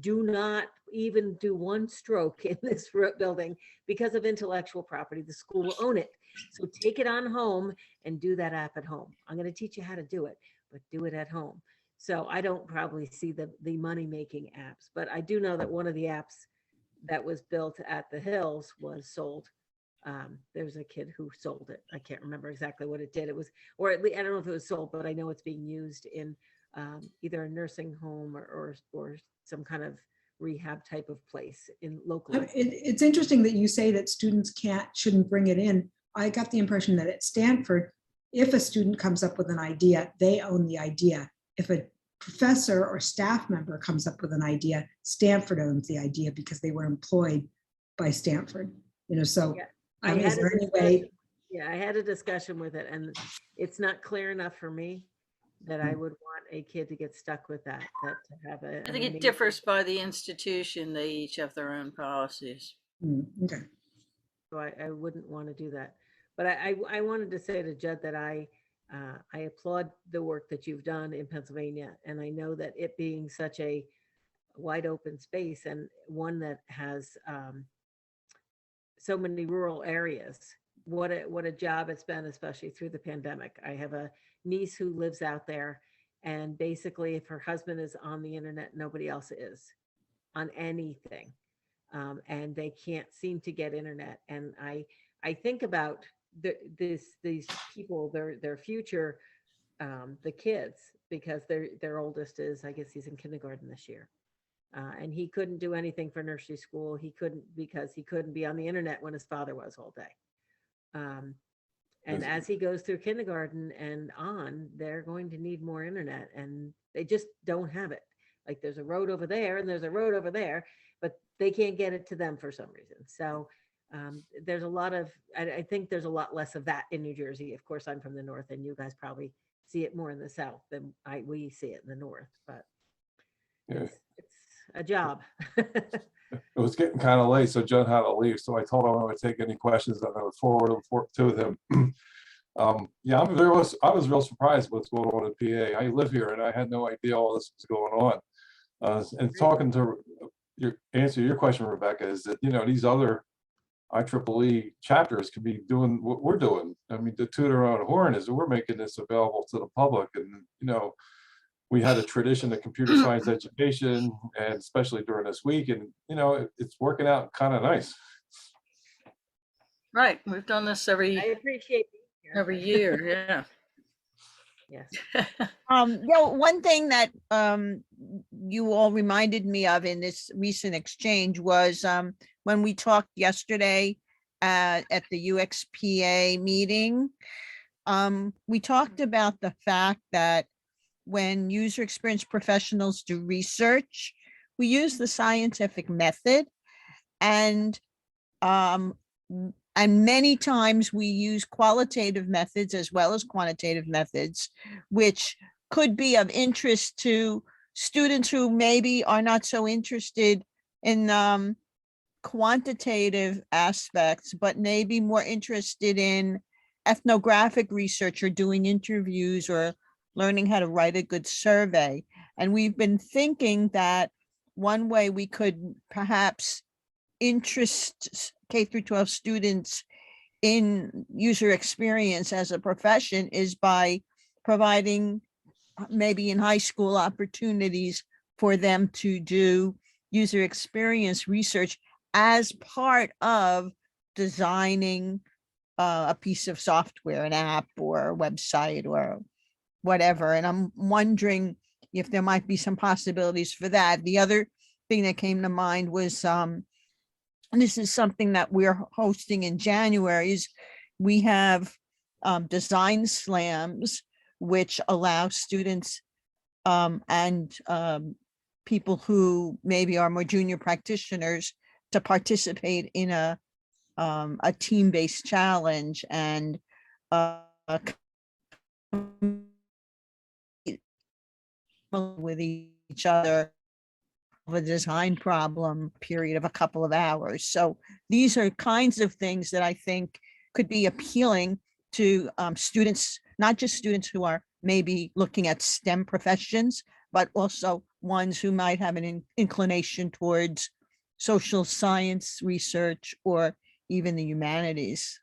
do not even do one stroke in this building because of intellectual property. The school will own it. So take it on home and do that app at home. I'm going to teach you how to do it, but do it at home. So I don't probably see the money-making apps, but I do know that one of the apps that was built at the Hills was sold. There's a kid who sold it. I can't remember exactly what it did. It was, or at least, I don't know if it was sold, but I know it's being used in either a nursing home or some kind of rehab type of place in locally. It's interesting that you say that students shouldn't bring it in. I got the impression that at Stanford, if a student comes up with an idea, they own the idea. If a professor or staff member comes up with an idea, Stanford owns the idea because they were employed by Stanford. So Yeah, is there any way? Yeah, I had a discussion with it, and it's not clear enough for me that I would want a kid to get stuck with that to have a. I think it differs by the institution. They each have their own policies. Okay. So I wouldn't want to do that. But I wanted to say to Judd that I applaud the work that you've done in Pennsylvania. And I know that it being such a wide open space and one that has so many rural areas, what a job it's been, especially through the pandemic. I have a niece who lives out there, and basically if her husband is on the internet, nobody else is on anything. And they can't seem to get internet. And I think about these people, their future, the kids, because their oldest is, I guess he's in kindergarten this year. And he couldn't do anything for nursery school. Because he couldn't be on the internet when his father was all day. And as he goes through kindergarten and on, they're going to need more internet, and they just don't have it. Like there's a road over there and there's a road over there, but they can't get it to them for some reason. So there's a lot of, I think there's a lot less of that in New Jersey. Of course, I'm from the north, and you guys probably see it more in the south than we see it in the north, but it's a job. It was getting kind of late, so John had to leave. So I told him I would take any questions and I would forward them to him. Yeah, I was real surprised what's going on in PA. I live here and I had no idea all this was going on. And talking to answer your question, Rebecca, is that, these other IEEE chapters could be doing what we're doing. I mean, to toot our own horn is that we're making this available to the public. And, we had a tradition of computer science education, and especially during this week, and, it's working out kind of nice. Right, we've done this I every appreciate being here. year, yeah. Yes. One thing that you all reminded me of in this recent exchange was when we talked yesterday at the UXPA meeting. We talked about the fact that when user experience professionals do research, we use the scientific method, and many times we use qualitative methods as well as quantitative methods, which could be of interest to students who maybe are not so interested in quantitative aspects, but maybe more interested in ethnographic research or doing interviews or learning how to write a good survey. And we've been thinking that one way we could perhaps interest K through 12 students in user experience as a profession is by providing maybe in high school opportunities for them to do user experience research as part of designing a piece of software, an app or a website or whatever. And I'm wondering if there might be some possibilities for that. The other thing that came to mind was, and this is something that we're hosting in January, is we have design slams, which allow students and people who maybe are more junior practitioners to participate in a team-based challenge and with each other of a design problem period of a couple of hours. So these are kinds of things that I think could be appealing to students, not just students who are maybe looking at STEM professions, but also ones who might have an inclination towards social science research or even the humanities.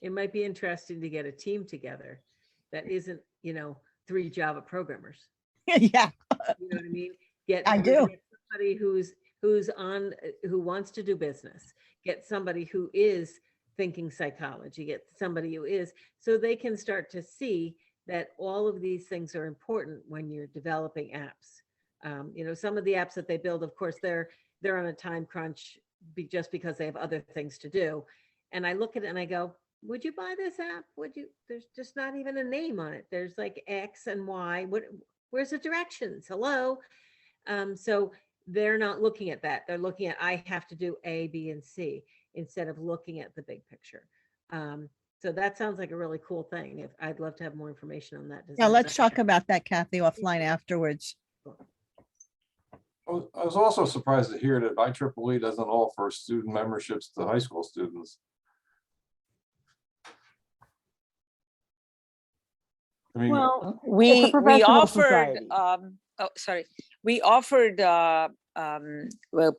It might be interesting to get a team together that isn't, 3 Java programmers. Yeah, You know what I mean? I do. Get somebody who wants to do business, get somebody who is thinking psychology, get somebody who is, so they can start to see that all of these things are important when you're developing apps. Some of the apps that they build, of course, they're on a time crunch just because they have other things to do. And I look at it and I go, would you buy this app? There's just not even a name on it. There's like X and Y. Where's the directions? Hello. So they're not looking at that. They're looking at, I have to do A, B, and C instead of looking at the big picture. So that sounds like a really cool thing. I'd love to have more information on that. Yeah, let's talk about that, Kathy, offline afterwards. I was also surprised to hear that IEEE doesn't offer student memberships to high school students. I mean, Well, We it's a professional offered, society. we offered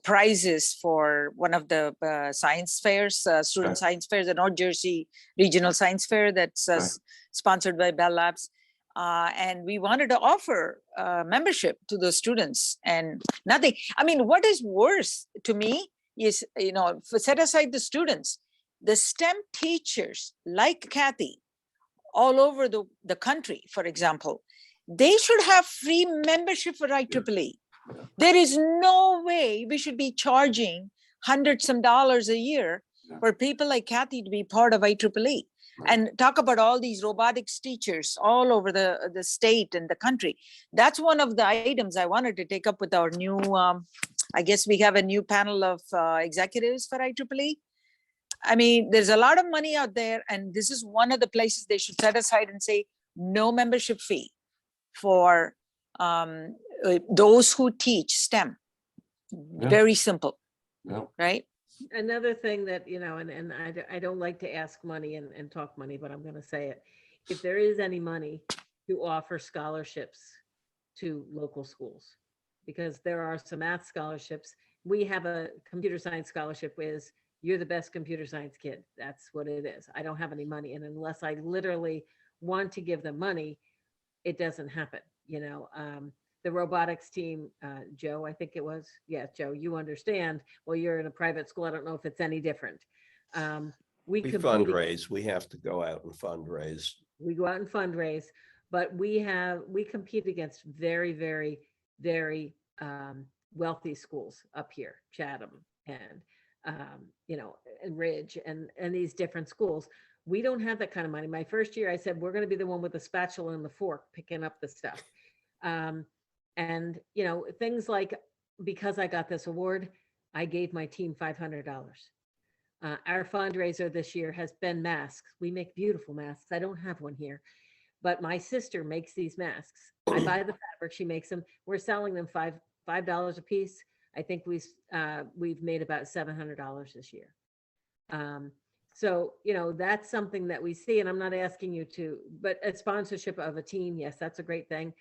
prizes for one of the science fairs, student Okay. science fairs, the North Jersey Regional Science Fair that's sponsored by Bell Labs. And we wanted to offer membership to the students and nothing. I mean, what is worse to me is, set aside the students, the STEM teachers like Kathy, all over the country, for example, they should have free membership for IEEE. There is no way we should be charging hundreds of dollars a year for people like Kathy to be part of IEEE. And talk about all these robotics teachers all over the state and the country. That's one of the items I wanted to take up with our new, I guess we have a new panel of executives for IEEE. I mean, there's a lot of money out there, and this is one of the places they should set aside and say, no membership fee for those who teach STEM. Very simple, right? Another thing that, and I don't like to ask money and talk money, but I'm going to say it. If there is any money to offer scholarships to local schools, because there are some math scholarships. We have a computer science scholarship is you're the best computer science kid. That's what it is. I don't have any money. And unless I literally want to give them money, it doesn't happen. You know, the robotics team, Joe, I think it was. Yeah, Joe, you understand. Well, you're in a private school. I don't know if it's any different. We compete fundraise. We have to go out and fundraise. We go out and fundraise, but we compete against very, very, very wealthy schools up here, Chatham and you know, and Ridge and these different schools. We don't have that kind of money. My first year, I said, we're going to be the one with the spatula and the fork picking up the stuff. And, you know, things like, because I got this award, I gave my team $500. Our fundraiser this year has been masks. We make beautiful masks. I don't have one here, but my sister makes these masks. I buy the fabric, she makes them. We're selling them $5 a piece. I think we've made about $700 this year. So, you know, that's something that we see, and I'm not asking you to, but a sponsorship of a team, yes, that's a great thing.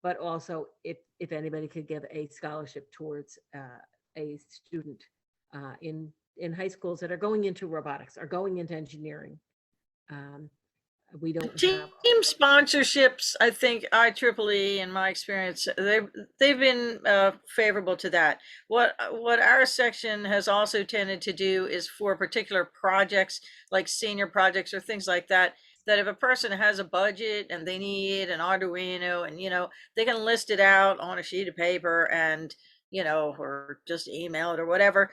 But also if anybody could give a scholarship towards a student in high schools that are going into robotics or going into engineering. We don't Team have sponsorships. I think IEEE, in my experience, they've been favorable to that. What our section has also tended to do is for particular projects like senior projects or things like that, that if a person has a budget and they need an Arduino and, you know, they can list it out on a sheet of paper and, you know, or just email it or whatever.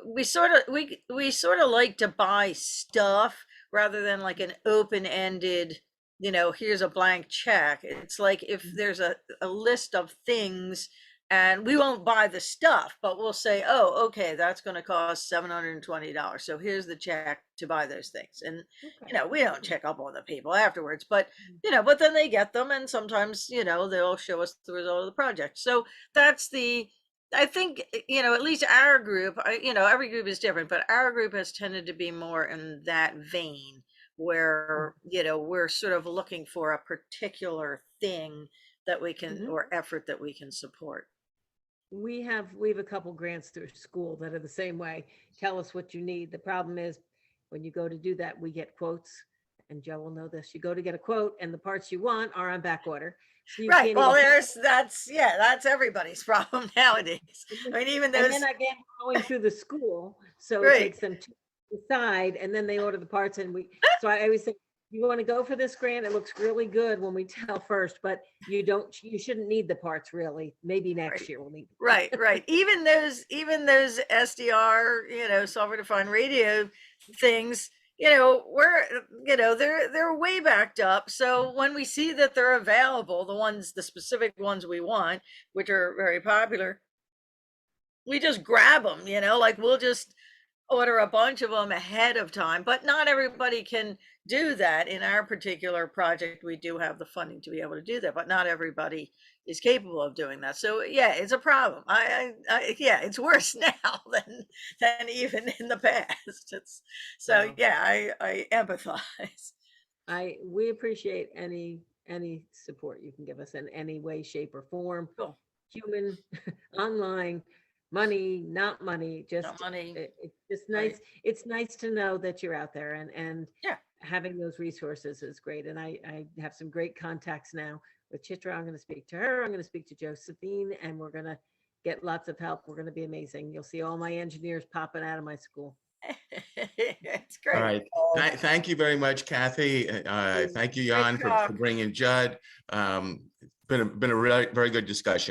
We sort of like to buy stuff rather than like an open-ended, you know, here's a blank check. It's like if there's a list of things, and we won't buy the stuff, but we'll say, oh, okay, that's going to cost $720. So here's the check to buy those things. And, you know, we don't check up on the people afterwards, but, you know, but then they get them. And sometimes, you know, they'll show us the result of the project. So that's I think, you know, at least our group, you know, every group is different, but our group has tended to be more in that vein where, you know, we're sort of looking for a particular thing that we can, or effort that we can support. we have a couple grants through school that are the same way. Tell us what you need. The problem is when you go to do that, we get quotes, and Joe will know this. You go to get a quote and the parts you want are on back order. So you Right. can't Well, even- that's everybody's problem nowadays. I mean, even and those. then again, going through the school, so Right. it takes them to decide, and then they order the parts, and so I always say, you want to go for this grant, it looks really good when we tell first, but you shouldn't need the parts really. Maybe next year we'll need. Right. Even those SDR, you know, software defined radio things, you know, they're way backed up. So when we see that they're available, the specific ones we want, which are very popular, we just grab them, you know, like we'll just order a bunch of them ahead of time, but not everybody can do that. In our particular project, we do have the funding to be able to do that, but not everybody is capable of doing that. So yeah, it's a problem. Yeah, it's worse now than even in the past. I empathize. We appreciate any support you can give us in any way, shape, or form. Cool. Human, online, money, not money, just Not money. It's just nice. It's nice to know that you're out there, and Yeah. having those resources is great. And I have some great contacts now with Chitra. I'm going to speak to her. I'm going to speak to Josephine, and we're going to get lots of help. We're going to be amazing. You'll see all my engineers popping out of my school. It's great. All right. Thank you very much, Kathy. Thank you, Jan, for bringing Judd. Been a really very good discussion.